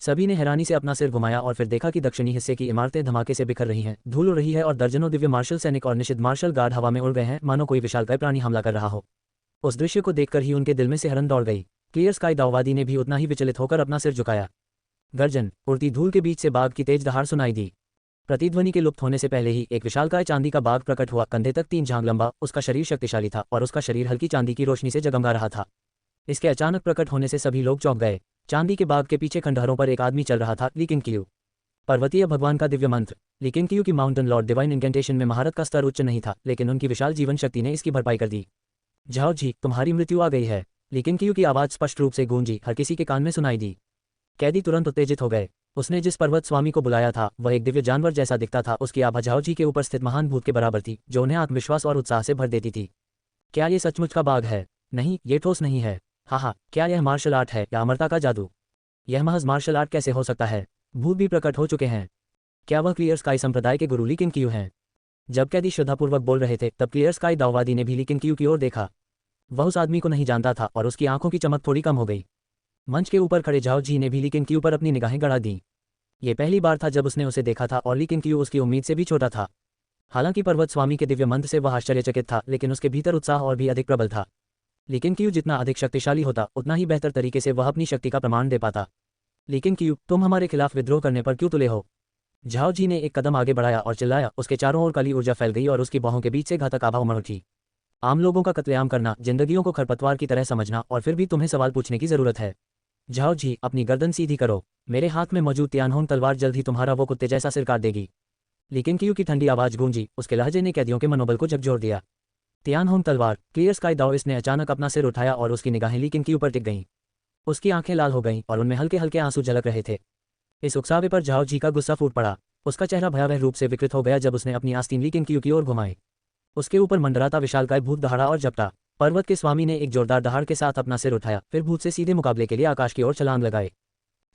A: सभी ने हैरानी से अपना सिर घुमाया और फिर देखा कि दक्षिणी हिस्से की इमारतें धमाके से बिखर रही हैं, धूल उड़ रही है और दर्जनों दिव्य मार्शल सैनिक और निषिद्ध मार्शल गार्ड हवा में उड़ गए हैं, मानो कोई विशालकाय प्राणी हमला कर रहा हो। उस दृश्य को देखकर ही उनके दिल में सिहरन दौड़ गई। क्लियर स्काई दाववादी ने भी उतना ही विचलित होकर अपना सिर झुकाया। गर्जन! उड़ती धूल के बीच से बाघ की तेज दहाड़ सुनाई दी। प्रतिध्वनि के लुप्त होने से पहले ही एक विशालकाय चांदी का बाघ प्रकट हुआ, कंधे तक 3 झांग लंबा। उसका शरीर शक्तिशाली था और उसका शरीर हल्की चांदी की रोशनी से जगमगा रहा था। इसके अचानक प्रकट होने से सभी लोग चौंक गए। चांदी के बाघ के पीछे खंडहरों पर एक आदमी चल रहा था, लिकिंक्यू। पर्वतीय भगवान का दिव्य मंत्र। लिकिंक्यू की माउंटेन लॉर्ड डिवाइन इंकेंटेशन में महारत का स्तर उच्च नहीं था, लेकिन उनकी विशाल जीवन शक्ति ने इसकी भरपाई कर दी। झाओ जी, तुम्हारी मृत्यु आ गई है। लिकिंक्यू की आवाज स्पष्ट रूप से गूंजी, हर किसी के कान में सुनाई दी। कैदी तुरंत उत्तेजित हो गए। उसने जिस पर्वत स्वामी को बुलाया था वह एक दिव्य जानवर जैसा दिखता था। उसकी आभा झाओ जी के ऊपर स्थित महान भूत के बराबर थी, जो उन्हें आत्मविश्वास और उत्साह से भर देती थी। क्या ये सचमुच का बाघ है? नहीं, ये ठोस नहीं है। हाँ, क्या यह मार्शल आर्ट है या अमरता का जादू? यह महज मार्शल आर्ट कैसे हो सकता है? भूत भी प्रकट हो चुके हैं। क्या वह क्लियर स्काई संप्रदाय के गुरु लिकिंक्यू हैं? जब कैदी श्रद्धापूर्वक बोल रहे थे तब क्लियर स्काई दाववादी ने भी लिकिंक्यू की ओर देखा। वह उस आदमी को नहीं जानता था और उसकी आंखों की चमक थोड़ी कम हो गई। मंच के ऊपर खड़े झाओ जी ने भी लिकिंक्यू पर अपनी निगाहें गड़ा दी। ये पहली बार था जब उसने उसे देखा था और लिकिंक्यू उसकी उम्मीद से भी छोटा था। हालांकि पर्वत स्वामी के दिव्य मंत्र से वह आश्चर्यचकित था, लेकिन उसके भीतर उत्साह और भी अधिक प्रबल था। लिकिंक्यू जितना अधिक शक्तिशाली होता, उतना ही बेहतर तरीके से वह अपनी शक्ति का प्रमाण दे पाता। लिकिंक्यू, तुम हमारे खिलाफ विद्रोह करने पर क्यों तुले हो? झाओ जी ने एक कदम आगे बढ़ाया और चिल्लाया। उसके चारों ओर काली ऊर्जा फैल गई और उसकी बाहों के बीच से घातक आभा उमड़ उठी। आम लोगों का कत्लेआम करना, जिंदगियों को खरपतवार की तरह समझना, और फिर भी तुम्हें सवाल पूछने की जरूरत है। झाओ जी, अपनी गर्दन सीधी करो। मेरे हाथ में मौजूद तियानहोंग तलवार जल्द ही तुम्हारा वो कुत्ते जैसा सिर काट देगी। लिकिंक्यू की ठंडी आवाज गूंजी। उसके लहजे ने कैदियों के मनोबल को झकझोर दिया। तियानहोंग तलवार। क्लियर स्काई दाओइस्ट ने अचानक अपना सिर उठाया और उसकी निगाहें लिकिंक्यू पर टिक गईं। उसकी आंखें लाल हो गईं और उनमें हल्के हल्के आंसू झलक रहे थे। इस उकसावे पर झाओ जी का गुस्सा फूट पड़ा। उसका चेहरा भयावह रूप से विकृत हो गया जब उसने अपनी आस्तीन लिकिंक्यू की ओर घुमाई। उसके ऊपर मंडराता विशालकाय भूत दहाड़ा और झपटा। पर्वत के स्वामी ने एक जोरदार दहाड़ के साथ अपना सिर उठाया, फिर भूत से सीधे मुकाबले के लिए आकाश की ओर छलांग लगाए।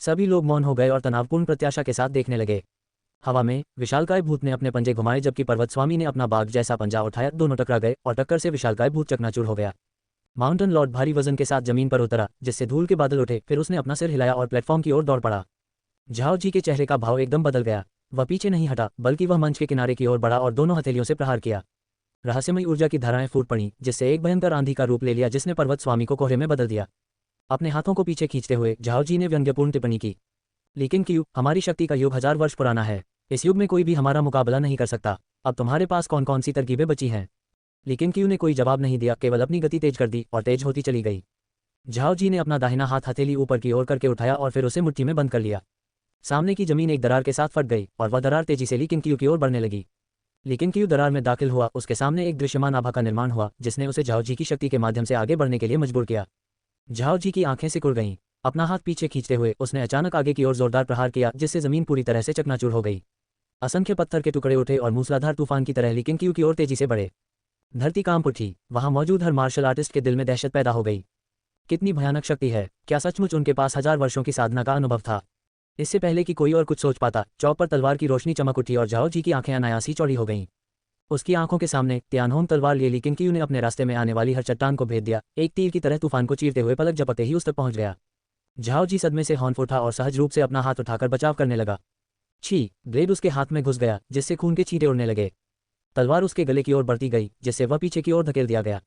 A: सभी लोग मौन हो गए और तनावपूर्ण प्रत्याशा के साथ देखने लगे। हवा में विशालकाय भूत ने अपने पंजे घुमाए जबकि पर्वत स्वामी ने अपना बाघ जैसा पंजा उठाया। दोनों टकरा गए और टक्कर से विशालकाय भूत चकनाचूर हो गया। माउंटेन लॉर्ड भारी वजन के साथ जमीन पर उतरा, जिससे धूल के बादल उठे। फिर उसने अपना सिर हिलाया और प्लेटफॉर्म की ओर दौड़ पड़ा। झाओ जी के चेहरे का भाव एकदम बदल गया। वह पीछे नहीं हटा, बल्कि वह मंच के किनारे की ओर बढ़ा और दोनों हथेलियों से प्रहार किया। रहस्यमयी ऊर्जा की धाराएं फूट पड़ी, जिससे एक भयंकर आंधी का रूप ले लिया जिसने पर्वत स्वामी को कोहरे में बदल दिया। अपने हाथों को पीछे खींचते हुए झाओ जी ने व्यंग्यपूर्ण टिप्पणी की। लिकिंक्यू, हमारी शक्ति का युग 1000 वर्ष पुराना है। इस युग में कोई भी हमारा मुकाबला नहीं कर सकता। अब तुम्हारे पास कौन कौन सी तरकीबें बची हैं? लिकिंक्यू ने कोई जवाब नहीं दिया, केवल अपनी गति तेज कर दी और तेज होती चली गई। झाओ जी ने अपना दाहिना हाथ हथेली ऊपर की ओर करके उठाया और फिर उसे मुट्ठी में बंद कर लिया। सामने की जमीन एक दरार के साथ फट गई और वह दरार तेजी से लिकिंक्यू की ओर बढ़ने लगी। लिकिंक्यू दरार में दाखिल हुआ। उसके सामने एक दृश्यमान आभा का निर्माण हुआ, जिसने उसे झाओ जी की शक्ति के माध्यम से आगे बढ़ने के लिए मजबूर किया। झाओ जी की आंखें सिकुड़ गईं। अपना हाथ पीछे खींचते हुए उसने अचानक आगे की ओर जोरदार प्रहार किया, जिससे जमीन पूरी तरह से चकनाचूर हो गई। असंख्य पत्थर के टुकड़े उठे और मूसलाधार तूफान की तरह लिकिंक्यू की ओर तेजी से बढ़े। धरती कांप उठी। वहां मौजूद हर मार्शल आर्टिस्ट के दिल में दहशत पैदा हो गई। कितनी भयानक शक्ति है! क्या सचमुच उनके पास 1000 वर्षों की साधना का अनुभव था? इससे पहले कि कोई और कुछ सोच पाता, चौक पर तलवार की रोशनी चमक उठी और झाओ जी की आंखें अनायास ही चौड़ी हो गईं। उसकी आंखों के सामने तियानहोंग तलवार लिए लिकिंक्यू ने अपने रास्ते में आने वाली हर चट्टान को भेद दिया। एक तीर की तरह तूफान को चीरते हुए पलक झपकते ही उस तक पहुंच गया। झाओ जी सदमे से हौंफ उठा और सहज रूप से अपना हाथ उठाकर बचाव करने लगा। छी! ब्लेड उसके हाथ में घुस गया, जिससे खून के छींटे उड़ने लगे। तलवार उसके गले की ओर बढ़ती गई, जिससे वह पीछे की ओर धकेल दिया गया।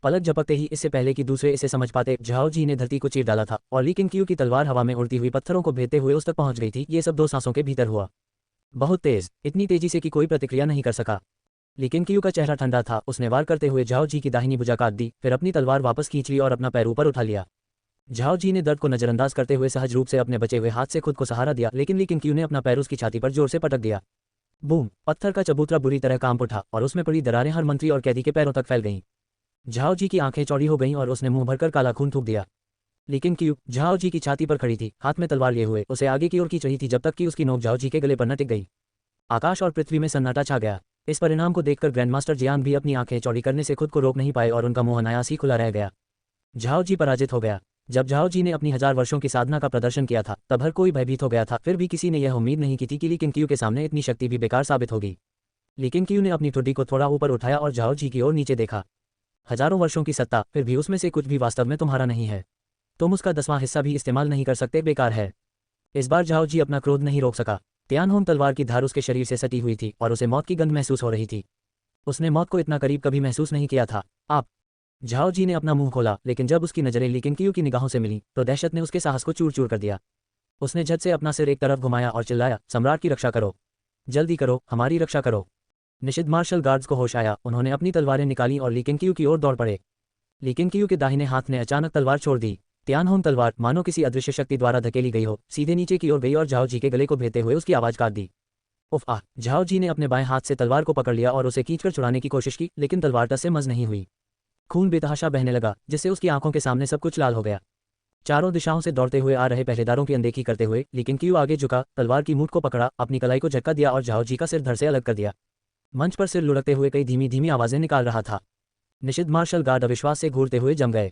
A: पलक झपकते ही इससे पहले कि दूसरे इसे समझ पाते, झाओ जी ने धरती को चीर डाला था और ली किंगक्यू की तलवार हवा में उड़ती हुई पत्थरों को भेदते हुए उस तक पहुंच गई थी। ये सब 2 सांसों के भीतर हुआ। बहुत तेज, इतनी तेजी से कि कोई प्रतिक्रिया नहीं कर सका। ली किंगक्यू का चेहरा ठंडा था। उसने वार करते हुए झाओ जी की दाहिनी भुजा काट दी, फिर अपनी तलवार वापस खींच ली और अपना पैर ऊपर उठा लिया। झाओ जी ने दर्द को नजरअंदाज करते हुए सहज रूप से अपने बचे हुए हाथ से खुद को सहारा दिया, लेकिन ली किंगक्यू ने अपना पैर उसकी छाती पर जोर से पटक दिया। बूम! पत्थर का चबूतरा बुरी तरह कांप उठा और उसमें पड़ी दरारें हर मंत्री और कैदी के पैरों तक फैल गईं। झाओ जी की आंखें चौड़ी हो गईं और उसने मुंह भरकर काला खून थूक दिया। लेकिन क्यू झाओ जी की छाती पर खड़ी थी, हाथ में तलवार लिए हुए उसे आगे की ओर खींच रही थी जब तक कि उसकी नोक झाओ जी के गले पर न टिक गई। आकाश और पृथ्वी में सन्नाटा छा गया। इस परिणाम को देखकर ग्रैंडमास्टर जियांग भी अपनी आंखें चौड़ी करने से खुद को रोक नहीं पाए और उनका मुंह अनायास ही खुला रह गया। झाओ जी पराजित हो गया। जब झाओ जी ने अपनी 1000 वर्षों की साधना का प्रदर्शन किया था तब हर कोई भयभीत हो गया था। फिर भी किसी ने यह उम्मीद नहीं की थी कि ली किंगक्यू के सामने इतनी शक्ति भी बेकार साबित होगी। ली किंगक्यू ने अपनी ठुड्डी को थोड़ा ऊपर उठाया और झाओ जी की ओर नीचे देखा। हजारों वर्षों की सत्ता, फिर भी उसमें से कुछ भी वास्तव में तुम्हारा नहीं है। तुम उसका 10वां हिस्सा भी इस्तेमाल नहीं कर सकते, बेकार है। इस बार झाओ जी अपना क्रोध नहीं रोक सका। तियानहोंग तलवार की धार उसके शरीर से सटी हुई थी और उसे मौत की गंध महसूस हो रही थी। उसने मौत को इतना करीब कभी महसूस नहीं किया था। आप झाओ जी ने अपना मुंह खोला, लेकिन जब उसकी नजरें ली किंगक्यू की निगाहों से मिली तो दहशत ने उसके साहस को चूर चूर कर दिया। उसने झट से अपना सिर एक तरफ घुमाया और चिल्लाया, सम्राट की रक्षा करो, जल्दी करो, हमारी रक्षा करो। निषिद्ध मार्शल गार्ड्स को होश आया। उन्होंने अपनी तलवारें निकाली और ली किंगक्यू की ओर दौड़ पड़े। ली किंगक्यू के दाहिने हाथ ने अचानक तलवार छोड़ दी। तियानहोंग तलवार मानो किसी अदृश्य शक्ति द्वारा धकेली गई हो, सीधे नीचे की ओर गई और झाओ जी के गले को भेदते हुए उसकी आवाज काट दी। उफ आह! झाओ जी ने अपने बाएं हाथ से तलवार को पकड़ लिया और उसे खींचकर छुड़ाने की कोशिश की, लेकिन तलवार टस से मस नहीं हुई। खून बेतहाशा बहने लगा, जिससे उसकी आंखों के सामने सब कुछ लाल हो गया। चारों दिशाओं से दौड़ते हुए आ रहे पहरेदारों की अनदेखी करते हुए ली किंगक्यू आगे झुका, तलवार की मूठ को पकड़ा, अपनी कलाई को झटका दिया और झाओ जी का सिर धड़ से अलग कर दिया। मंच पर सिर लुढ़कते हुए कई धीमी धीमी आवाजें निकाल रहा था। निषिद्ध मार्शल गार्ड अविश्वास से घूरते हुए जम गए।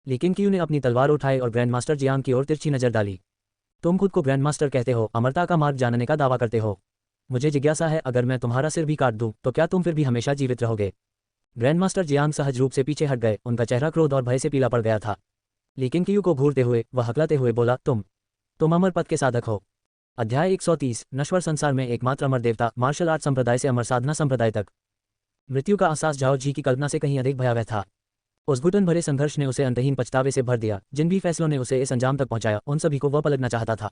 A: ली किंगक्यू ने अपनी तलवार उठाई और ग्रैंडमास्टर जियांग की ओर तिरछी नजर डाली। तुम खुद को ग्रैंडमास्टर कहते हो, अमरता का मार्ग जानने का दावा करते हो। मुझे जिज्ञासा है, अगर मैं तुम्हारा सिर भी काट दूं तो क्या तुम फिर भी हमेशा जीवित रहोगे? ग्रैंडमास्टर जियांग सहज रूप से पीछे हट गए। उनका चेहरा क्रोध और भय से पीला पड़ गया था। ली किंगक्यू को घूरते हुए वह हकलाते हुए बोला, तुम अमर पद के साधक हो। अध्याय 130 नश्वर संसार में एकमात्र अमर देवता, मार्शल आर्ट संप्रदाय से अमर साधना संप्रदाय तक। मृत्यु का एहसास झाओ जी की कल्पना से कहीं अधिक भयावह था। उस घुटन भरे संघर्ष ने उसे अंतहीन पछतावे से भर दिया। जिन भी फैसलों ने उसे इस अंजाम तक पहुंचाया, उन सभी को वह पलटना चाहता था।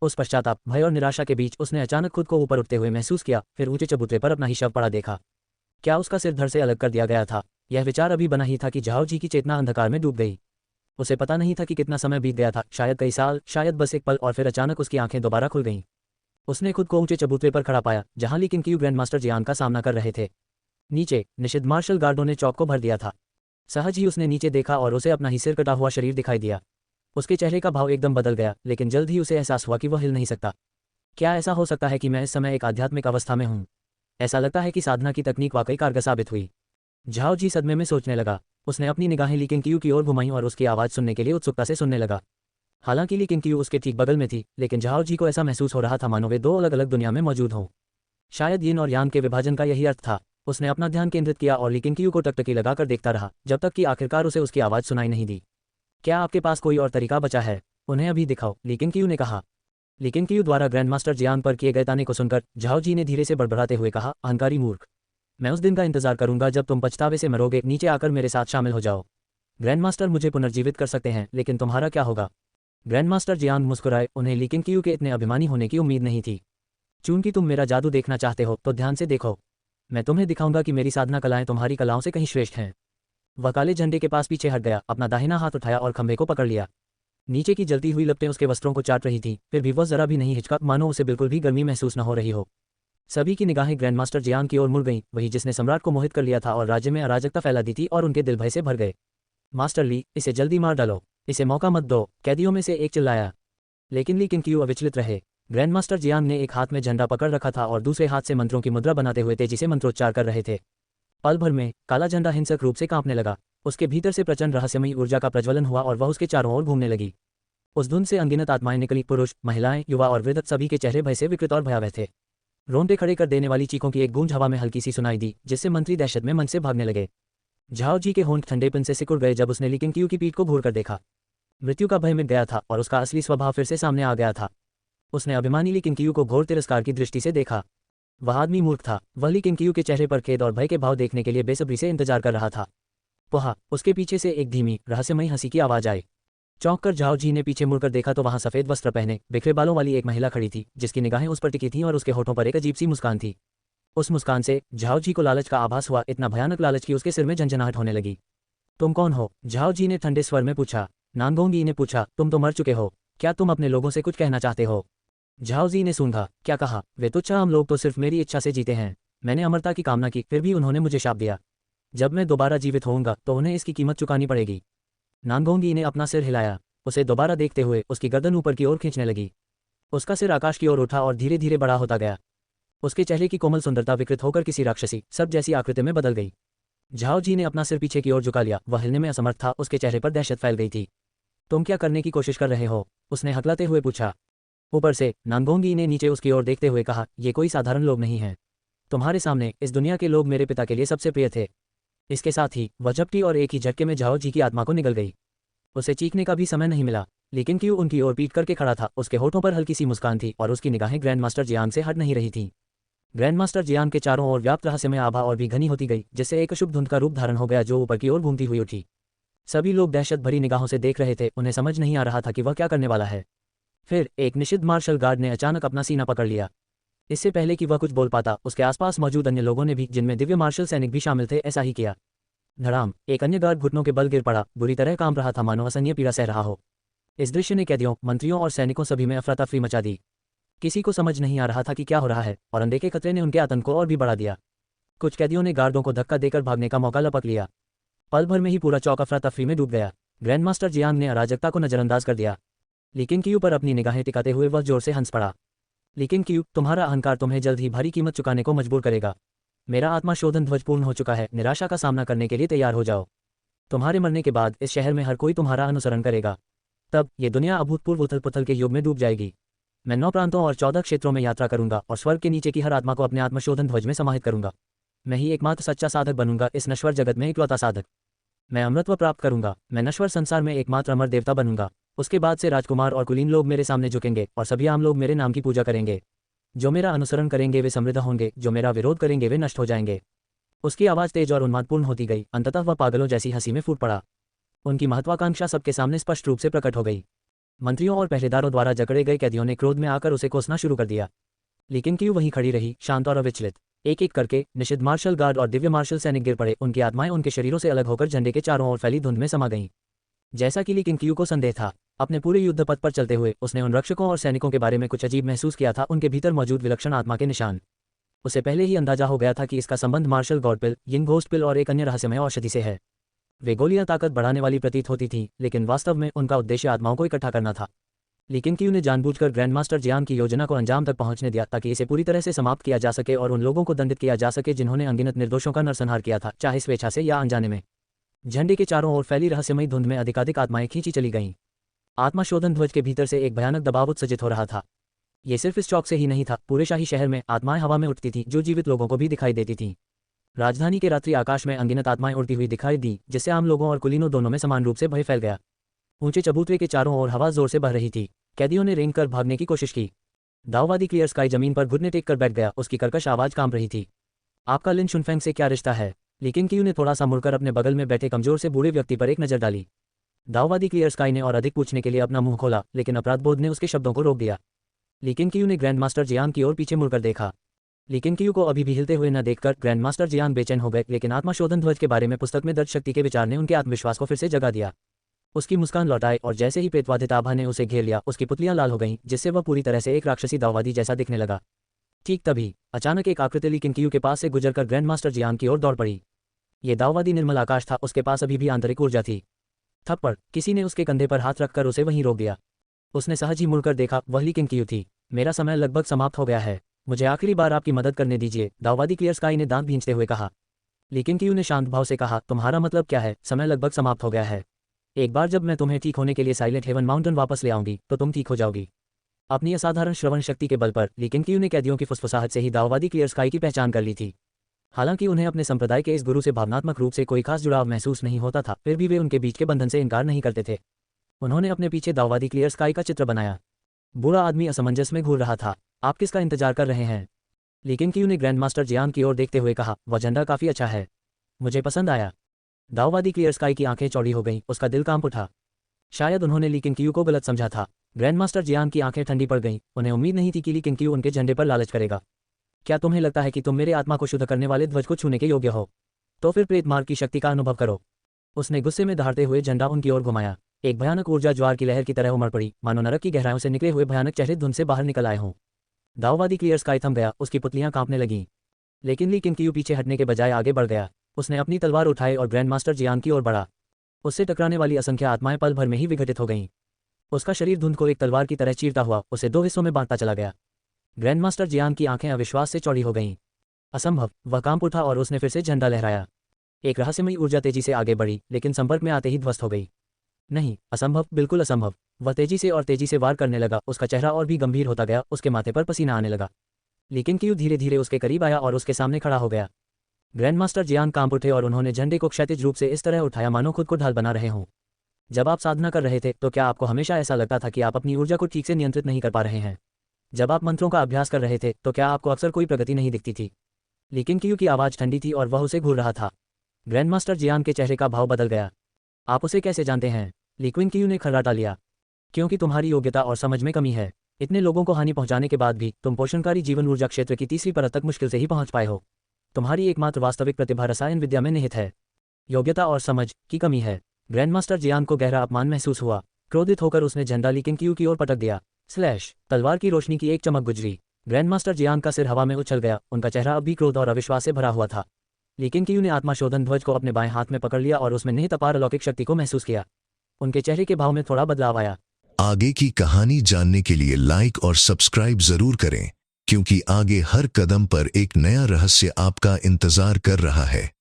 A: उस पश्चाताप, भय और निराशा के बीच उसने अचानक खुद को ऊपर उठते हुए महसूस किया, फिर ऊंचे चबूतरे पर अपना ही शव पड़ा देखा। क्या उसका सिर धड़ से अलग कर दिया गया था? यह विचार अभी बना ही था कि झाओ जी की चेतना अंधकार में डूब गई। उसे पता नहीं था कि कितना समय बीत गया था, शायद कई साल, शायद बस एक पल, और फिर अचानक उसकी आंखें दोबारा खुल गईं। उसने खुद को ऊंचे चबूतरे पर खड़ा पाया, जहां ली किंगक्यू ग्रैंडमास्टर जियांग का सामना कर रहे थे। नीचे निषिद्ध मार्शल गार्डों ने चौक को भर दिया था। सहज ही उसने नीचे देखा और उसे अपना ही सिर कटा हुआ शरीर दिखाई दिया। उसके चेहरे का भाव एकदम बदल गया, लेकिन जल्द ही उसे एहसास हुआ कि वह हिल नहीं सकता। क्या ऐसा हो सकता है कि मैं इस समय एक आध्यात्मिक अवस्था में हूँ? ऐसा लगता है कि साधना की तकनीक वाकई कारगर साबित हुई। झाओ जी सदमे में सोचने लगा। उसने अपनी निगाहें ली किंगक्यू की ओर घुमाई और उसकी आवाज़ सुनने के लिए उत्सुकता से सुनने लगा। हालांकि ली किंगक्यू उसके ठीक बगल में थी, लेकिन झाओ जी को ऐसा महसूस हो रहा था मानो वे 2 अलग अलग दुनिया में मौजूद हों। शायद यिन और यांग के विभाजन का यही अर्थ था। उसने अपना ध्यान केंद्रित किया और ली किंगक्यू को टकटकी लगाकर देखता रहा, जब तक कि आखिरकार उसे उसकी आवाज़ सुनाई नहीं दी। क्या आपके पास कोई और तरीका बचा है? उन्हें अभी दिखाओ, ली किंगक्यू ने कहा। ली किंगक्यू द्वारा ग्रैंडमास्टर जियांग पर किए गए ताने को सुनकर झाओ जी ने धीरे से बड़बड़ाते हुए कहा, अहंकारी मूर्ख, मैं उस दिन का इंतजार करूंगा जब तुम पछतावे से मरोगे। नीचे आकर मेरे साथ शामिल हो जाओ। ग्रैंडमास्टर मुझे पुनर्जीवित कर सकते हैं, लेकिन तुम्हारा क्या होगा? ग्रैंडमास्टर जियांग मुस्कुराए। उन्हें ली किंगक्यू के इतने अभिमानी होने की उम्मीद नहीं थी। चूंकि तुम मेरा जादू देखना चाहते हो तो ध्यान से देखो। मैं तुम्हें दिखाऊंगा कि मेरी साधना कलाएं तुम्हारी कलाओं से कहीं श्रेष्ठ हैं। वह काले झंडे के पास पीछे हट गया, अपना दाहिना हाथ उठाया और खंभे को पकड़ लिया। नीचे की जलती हुई लपटें उसके वस्त्रों को चाट रही थीं, फिर भी वह जरा भी नहीं हिचका, मानो उसे बिल्कुल भी गर्मी महसूस न हो रही हो। सभी की निगाहें ग्रैंडमास्टर जियांग की ओर मुड़ गईं, वही जिसने सम्राट को मोहित कर लिया था और राज्य में अराजकता फैला दी थी, और उनके दिल भय से भर गए। मास्टर ली, इसे जल्दी मार डालो, इसे मौका मत दो, कैदियों में से एक चिल्लाया। लेकिन ली किंगक्यू अविचलित रहे। ग्रैंडमास्टर जियांग ने एक हाथ में झंडा पकड़ रखा था और दूसरे हाथ से मंत्रों की मुद्रा बनाते हुए तेजी से मंत्रोच्चार कर रहे थे। पल भर में काला झंडा हिंसक रूप से कांपने लगा। उसके भीतर से प्रचंड रहस्यमयी ऊर्जा का प्रज्वलन हुआ और वह उसके चारों ओर घूमने लगी। उस धुंध से अनगिनत आत्माएं निकली। पुरुष, महिलाएं, युवा और वृद्ध, सभी के चेहरे भय से विकृत और भयावह थे। रोंगटे खड़े कर देने वाली चीखों की एक गूंज हवा में हल्की सी सुनाई दी, जिससे मंत्री दहशत में मंच से भागने लगे। झाओ जी के होंठ ठंडेपन से सिकुड़ गए जब उसने ली किंगक्यू की पीठ को घूर कर देखा। मृत्यु का भय मिट गया था और उसका असली स्वभाव फिर से सामने आ गया था। उसने अभिमानी ली किंगक्यू को घोर तिरस्कार की दृष्टि से देखा। वह आदमी मूर्ख था। वह ली किंगक्यू के चेहरे पर खेद और भय के भाव देखने के लिए बेसब्री से इंतजार कर रहा था। पोहा। उसके पीछे से एक धीमी रहस्यमयी हंसी की आवाज आई। चौंक कर झाओ जी ने पीछे मुड़कर देखा तो वहां सफेद वस्त्र पहने बिखरे बालों वाली एक महिला खड़ी थी, जिसकी निगाहें उस पर टिकी थीं और उसके होठों पर एक अजीब सी मुस्कान थी। उस मुस्कान से झाओ जी को लालच का आभास हुआ, इतना भयानक लालच कि उसके सिर में झंझनाहट होने लगी। तुम कौन हो? झाओ जी ने ठंडे स्वर में पूछा। नानगोंगी ने पूछा, तुम तो मर चुके हो, क्या तुम अपने लोगों से कुछ कहना चाहते हो? झाओ जी ने सूंघा। क्या कहा? वे तुच्छ हम लोग तो सिर्फ मेरी इच्छा से जीते हैं। मैंने अमरता की कामना की, फिर भी उन्होंने मुझे शाप दिया। जब मैं दोबारा जीवित होऊंगा तो उन्हें इसकी कीमत चुकानी पड़ेगी। नानगोंगी ने अपना सिर हिलाया। उसे दोबारा देखते हुए उसकी गर्दन ऊपर की ओर खींचने लगी। उसका सिर आकाश की ओर उठा और धीरे धीरे बड़ा होता गया। उसके चेहरे की कोमल सुंदरता विकृत होकर किसी राक्षसी सर्प जैसी आकृति में बदल गई। झाओ जी ने अपना सिर पीछे की ओर झुका लिया। वह हिलने में असमर्थ था, उसके चेहरे पर दहशत फैल गई थी। तुम क्या करने की कोशिश कर रहे हो? उसने हकलाते हुए पूछा। ऊपर से नानगोंगी ने नीचे उसकी ओर देखते हुए कहा, ये कोई साधारण लोग नहीं हैं। तुम्हारे सामने इस दुनिया के लोग मेरे पिता के लिए सबसे प्रिय थे। इसके साथ ही वह झपटी और एक ही झटके में झाओ जी की आत्मा को निगल गई। उसे चीखने का भी समय नहीं मिला, लेकिन क्यों उनकी ओर पीट करके खड़ा था। उसके होठों पर हल्की सी मुस्कान थी और उसकी निगाहें ग्रैंड मास्टर जियान से हट नहीं रही थीं। ग्रैंड मास्टर जियान के चारों ओर व्याप्त रहस्यमय आभा और भी घनी होती गई, जिससे एक अशुभ धुंध का रूप धारण हो गया जो ऊपर की ओर घूमती हुई उठी। सभी लोग दहशत भरी निगाहों से देख रहे थे, उन्हें समझ नहीं आ रहा था कि वह क्या करने वाला है। फिर एक निषिद्ध मार्शल गार्ड ने अचानक अपना सीना पकड़ लिया। इससे पहले कि वह कुछ बोल पाता, उसके आसपास मौजूद अन्य लोगों ने भी, जिनमें दिव्य मार्शल सैनिक भी शामिल थे, ऐसा ही किया। धड़ाम, एक अन्य गार्ड घुटनों के बल गिर पड़ा, बुरी तरह कांप रहा था, मानो असहनीय पीड़ा सह रहा हो। इस दृश्य ने कैदियों, मंत्रियों और सैनिकों सभी में अफरा तफरी मचा दी। किसी को समझ नहीं आ रहा था कि क्या हो रहा है, और अनदेखे खतरे ने उनके आतंक को और भी बढ़ा दिया। कुछ कैदियों ने गार्डों को धक्का देकर भागने का मौका लपक लिया। पल भर में ही पूरा चौक अफरा तफरी में डूब गया। ग्रैंड मास्टर जियांग ने अराजकता को नजरअंदाज कर दिया। लेकिन क्यू पर अपनी निगाहें टिकाते हुए वह जोर से हंस पड़ा। लेकिन क्यू, तुम्हारा अहंकार तुम्हें जल्द ही भारी कीमत चुकाने को मजबूर करेगा। मेरा आत्मा शोधन ध्वज पूर्ण हो चुका है, निराशा का सामना करने के लिए तैयार हो जाओ। तुम्हारे मरने के बाद इस शहर में हर कोई तुम्हारा अनुसरण करेगा। तब ये दुनिया अभूतपूर्व उथल पुथल के युग में डूब जाएगी। मैं 9 प्रांतों और 14 क्षेत्रों में यात्रा करूंगा और स्वर्ग के नीचे की हर आत्मा को अपने आत्मशोधन ध्वज में समाहित करूंगा। मैं ही एकमात्र सच्चा साधक बनूंगा, इस नश्वर जगत में इकलौता साधक। मैं अमृतत्व प्राप्त करूंगा। मैं नश्वर संसार में एकमात्र अमर देवता बनूंगा। उसके बाद से राजकुमार और कुलीन लोग मेरे सामने झुकेंगे और सभी आम लोग मेरे नाम की पूजा करेंगे। जो मेरा अनुसरण करेंगे वे समृद्ध होंगे, जो मेरा विरोध करेंगे वे नष्ट हो जाएंगे। उसकी आवाज़ तेज और उन्मादपूर्ण होती गई। अंततः वह पागलों जैसी हंसी में फूट पड़ा। उनकी महत्वाकांक्षा सबके सामने स्पष्ट रूप से प्रकट हो गई। मंत्रियों और पहरेदारों द्वारा जकड़े गए कैदियों ने क्रोध में आकर उसे कोसना शुरू कर दिया। लेकिन क्यों वहीं खड़ी रही, शांत और अविचलित। एक एक करके निषिद्ध मार्शल गार्ड और दिव्य मार्शल सैनिक गिर पड़े। उनकी आत्माएं उनके शरीरों से अलग होकर झंडे के चारों ओर फैली धुंध में समा गईं। जैसा कि लेकिन क्यू को संदेह था, अपने पूरे युद्ध पथ पर चलते हुए उसने उन रक्षकों और सैनिकों के बारे में कुछ अजीब महसूस किया था, उनके भीतर मौजूद विलक्षण आत्मा के निशान। उसे पहले ही अंदाजा हो गया था कि इसका संबंध मार्शल गॉड पिल, यिंग घोस्ट पिल और एक अन्य रहस्यमय औषधि से है। वे गोलियां ताकत बढ़ाने वाली प्रतीत होती थीं, लेकिन वास्तव में उनका उद्देश्य आत्माओं को इकट्ठा करना था। लेकिन क्यू ने जानबूझकर ग्रैंड मास्टर जियांग की योजना को अंजाम तक पहुंचने दिया, ताकि इसे पूरी तरह से समाप्त किया जा सके और उन लोगों को दंडित किया जा सके जिन्होंने अनगिनत निर्दोषों का नरसंहार किया था, चाहे स्वेच्छा से या अनजाने में। झंडे के चारों ओर फैली रहस्यमयी धुंध में अधिकाधिक आत्माएं खींची चली गईं। आत्मशोधन ध्वज के भीतर से एक भयानक दबाव उत्सर्जित हो रहा था। ये सिर्फ इस चौक से ही नहीं था, पूरे शाही शहर में आत्माएं हवा में उठती थीं, जो जीवित लोगों को भी दिखाई देती थीं। राजधानी के रात्रि आकाश में अनगिनत आत्माएं उड़ती हुई दिखाई दी, जिससे आम लोगों और कुलीनों दोनों में समान रूप से भय फैल गया। ऊंचे चबूतरे के चारों ओर हवा जोर से बह रही थी। कैदियों ने रेंग कर भागने की कोशिश की। दाववादी क्लियर स्काई जमीन पर घुटने टेक कर बैठ गया, उसकी कर्कश आवाज कांप रही थी। आपका लिन शुनफेंग से क्या रिश्ता है? लेकिन क्यू ने थोड़ा सा मुड़कर अपने बगल में बैठे कमजोर से बूढ़े व्यक्ति पर एक नजर डाली। दाववादी क्लियर स्काई ने और अधिक पूछने के लिए अपना मुंह खोला, लेकिन अपराधबोध ने उसके शब्दों को रोक दिया। लेकिन क्यू ने ग्रैंड मास्टर जियांग की ओर पीछे मुड़कर देखा। लेकिन क्यू को अभी भी हिलते हुए न देखकर ग्रैंड मास्टर जियांग बेचैन हो गए, लेकिन आत्मशोधन ध्वज के बारे में पुस्तक में दर्ज शक्ति के विचार ने उनके आत्मविश्वास को फिर से जगा दिया। उसकी मुस्कान लौटाई और जैसे ही प्रेतवादित आभा ने उसे घेर लिया, उसकी पुतलियां लाल हो गईं, जिससे वह पूरी तरह से एक राक्षसी दाववादी जैसा दिखने लगा। ठीक तभी अचानक एक आकृति लेकिन क्यू के पास से गुजरकर ग्रैंड मास्टर जियांग की ओर दौड़ पड़ी। ये दाववादी निर्मल आकाश था, उसके पास अभी भी आंतरिक ऊर्जा थी। थप्पड़, किसी ने उसके कंधे पर हाथ रखकर उसे वहीं रोक दिया। उसने सहज ही मुड़कर देखा, वह लेकिन क्यू थी। मेरा समय लगभग समाप्त हो गया है, मुझे आखिरी बार आपकी मदद करने दीजिए, दाववादी क्लियर स्काई ने दांत भींचते हुए कहा। लेकिन क्यू ने शांत भाव से कहा, तुम्हारा मतलब क्या है? समय लगभग समाप्त हो गया है। एक बार जब मैं तुम्हें ठीक होने के लिए साइलेंट हेवन माउंटेन वापस ले आऊंगी तो तुम ठीक हो जाओगी। अपनी असाधारण श्रवण शक्ति के बल पर लेकिन क्यू ने कैदियों की फुसफुसाहट से ही दाववादी क्लियर स्काई की पहचान कर ली थी। हालांकि उन्हें अपने संप्रदाय के इस गुरु से भावनात्मक रूप से कोई खास जुड़ाव महसूस नहीं होता था, फिर भी वे उनके बीच के बंधन से इनकार नहीं करते थे। उन्होंने अपने पीछे दाववादी क्लियर स्काई का चित्र बनाया। बूढ़ा आदमी असमंजस में घूर रहा था। आप किसका इंतजार कर रहे हैं? लेकिन क्यू ने ग्रैंड मास्टर जियांग की ओर देखते हुए कहा, वह झंडा काफी अच्छा है, मुझे पसंद आया। दाववादी क्लियर स्काई की आंखें चौड़ी हो गईं, उसका दिल कांप उठा। शायद उन्होंने ली किंगक्यू को गलत समझा था। ग्रैंड मास्टर जियान की आंखें ठंडी पड़ गईं, उन्हें उम्मीद नहीं थी कि ली किंगक्यू उनके झंडे पर लालच करेगा। क्या तुम्हें लगता है कि तुम मेरे आत्मा को शुद्ध करने वाले ध्वज को छूने के योग्य हो? तो फिर प्रेत मार्ग की शक्ति का अनुभव करो। उसने गुस्से में दहाड़ते हुए झंडा उनकी ओर घुमाया। एक भयानक ऊर्जा ज्वार की लहर की तरह उमड़ पड़ी, मानो नरक की गहराइयों से निकले हुए भयानक चेहरे धुंध से बाहर निकल आए हों। दाववादी क्लियर स्काई थम गया, उसकी पुतलियां कांपने लगीं। लेकिन ली किंगक्यू पीछे हटने के बजाय आगे बढ़ गया। उसने अपनी तलवार उठाई और ग्रैंड मास्टर जियान की ओर बढ़ा। उससे टकराने वाली असंख्य आत्माएं पल भर में ही विघटित हो गईं। उसका शरीर धुंध को एक तलवार की तरह चीरता हुआ उसे दो हिस्सों में बांटता चला गया। ग्रैंड मास्टर जियान की आंखें अविश्वास से चौड़ी हो गईं। असंभव! वह कांप उठा और उसने फिर से झंडा लहराया। एक रहस्यमयी ऊर्जा तेजी से आगे बढ़ी, लेकिन संपर्क में आते ही ध्वस्त हो गई। नहीं, असंभव, बिल्कुल असंभव। वह तेजी से और तेजी से वार करने लगा, उसका चेहरा और भी गंभीर होता गया, उसके माथे पर पसीना आने लगा। लेकिन क्यू धीरे धीरे उसके करीब आया और उसके सामने खड़ा हो गया। ग्रैंड मास्टर जियान कांप उठे और उन्होंने झंडे को क्षैतिज रूप से इस तरह उठाया मानो खुद को ढाल बना रहे हों। जब आप साधना कर रहे थे तो क्या आपको हमेशा ऐसा लगता था कि आप अपनी ऊर्जा को ठीक से नियंत्रित नहीं कर पा रहे हैं? जब आप मंत्रों का अभ्यास कर रहे थे तो क्या आपको अक्सर कोई प्रगति नहीं दिखती थी? लेकिन क्यू की आवाज़ ठंडी थी और वह उसे घूर रहा था। ग्रैंड मास्टर जियान के चेहरे का भाव बदल गया। आप उसे कैसे जानते हैं? लिक्विन क्यू ने खर्राटा लिया। क्योंकि तुम्हारी योग्यता और समझ में कमी है। इतने लोगों को हानि पहुंचाने के बाद भी तुम पोषणकारी जीवन ऊर्जा क्षेत्र की तीसरी परत तक मुश्किल से ही पहुंच पाए हो। तुम्हारी एकमात्र वास्तविक प्रतिभा रसायन विद्या में निहित है। योग्यता और समझ की कमी है। ग्रैंड मास्टर जियान को गहरा अपमान महसूस हुआ। क्रोधित होकर उसने झंडा ली किंगक्यू की ओर पटक दिया। स्लैश! तलवार की रोशनी की एक चमक गुजरी। ग्रैंड मास्टर जियान का सिर हवा में उछल गया, उनका चेहरा अब भी क्रोध और अविश्वास से भरा हुआ था। लेकिन क्यू ने आत्माशोधन ध्वज को अपने बाएं हाथ में पकड़ लिया और उसमें निहित अपार अलौकिक शक्ति को महसूस किया। उनके चेहरे के भाव में थोड़ा बदलाव आया।
B: आगे की कहानी जानने के लिए लाइक और सब्सक्राइब जरूर करें, क्योंकि आगे हर कदम पर एक नया रहस्य आपका इंतजार कर रहा है।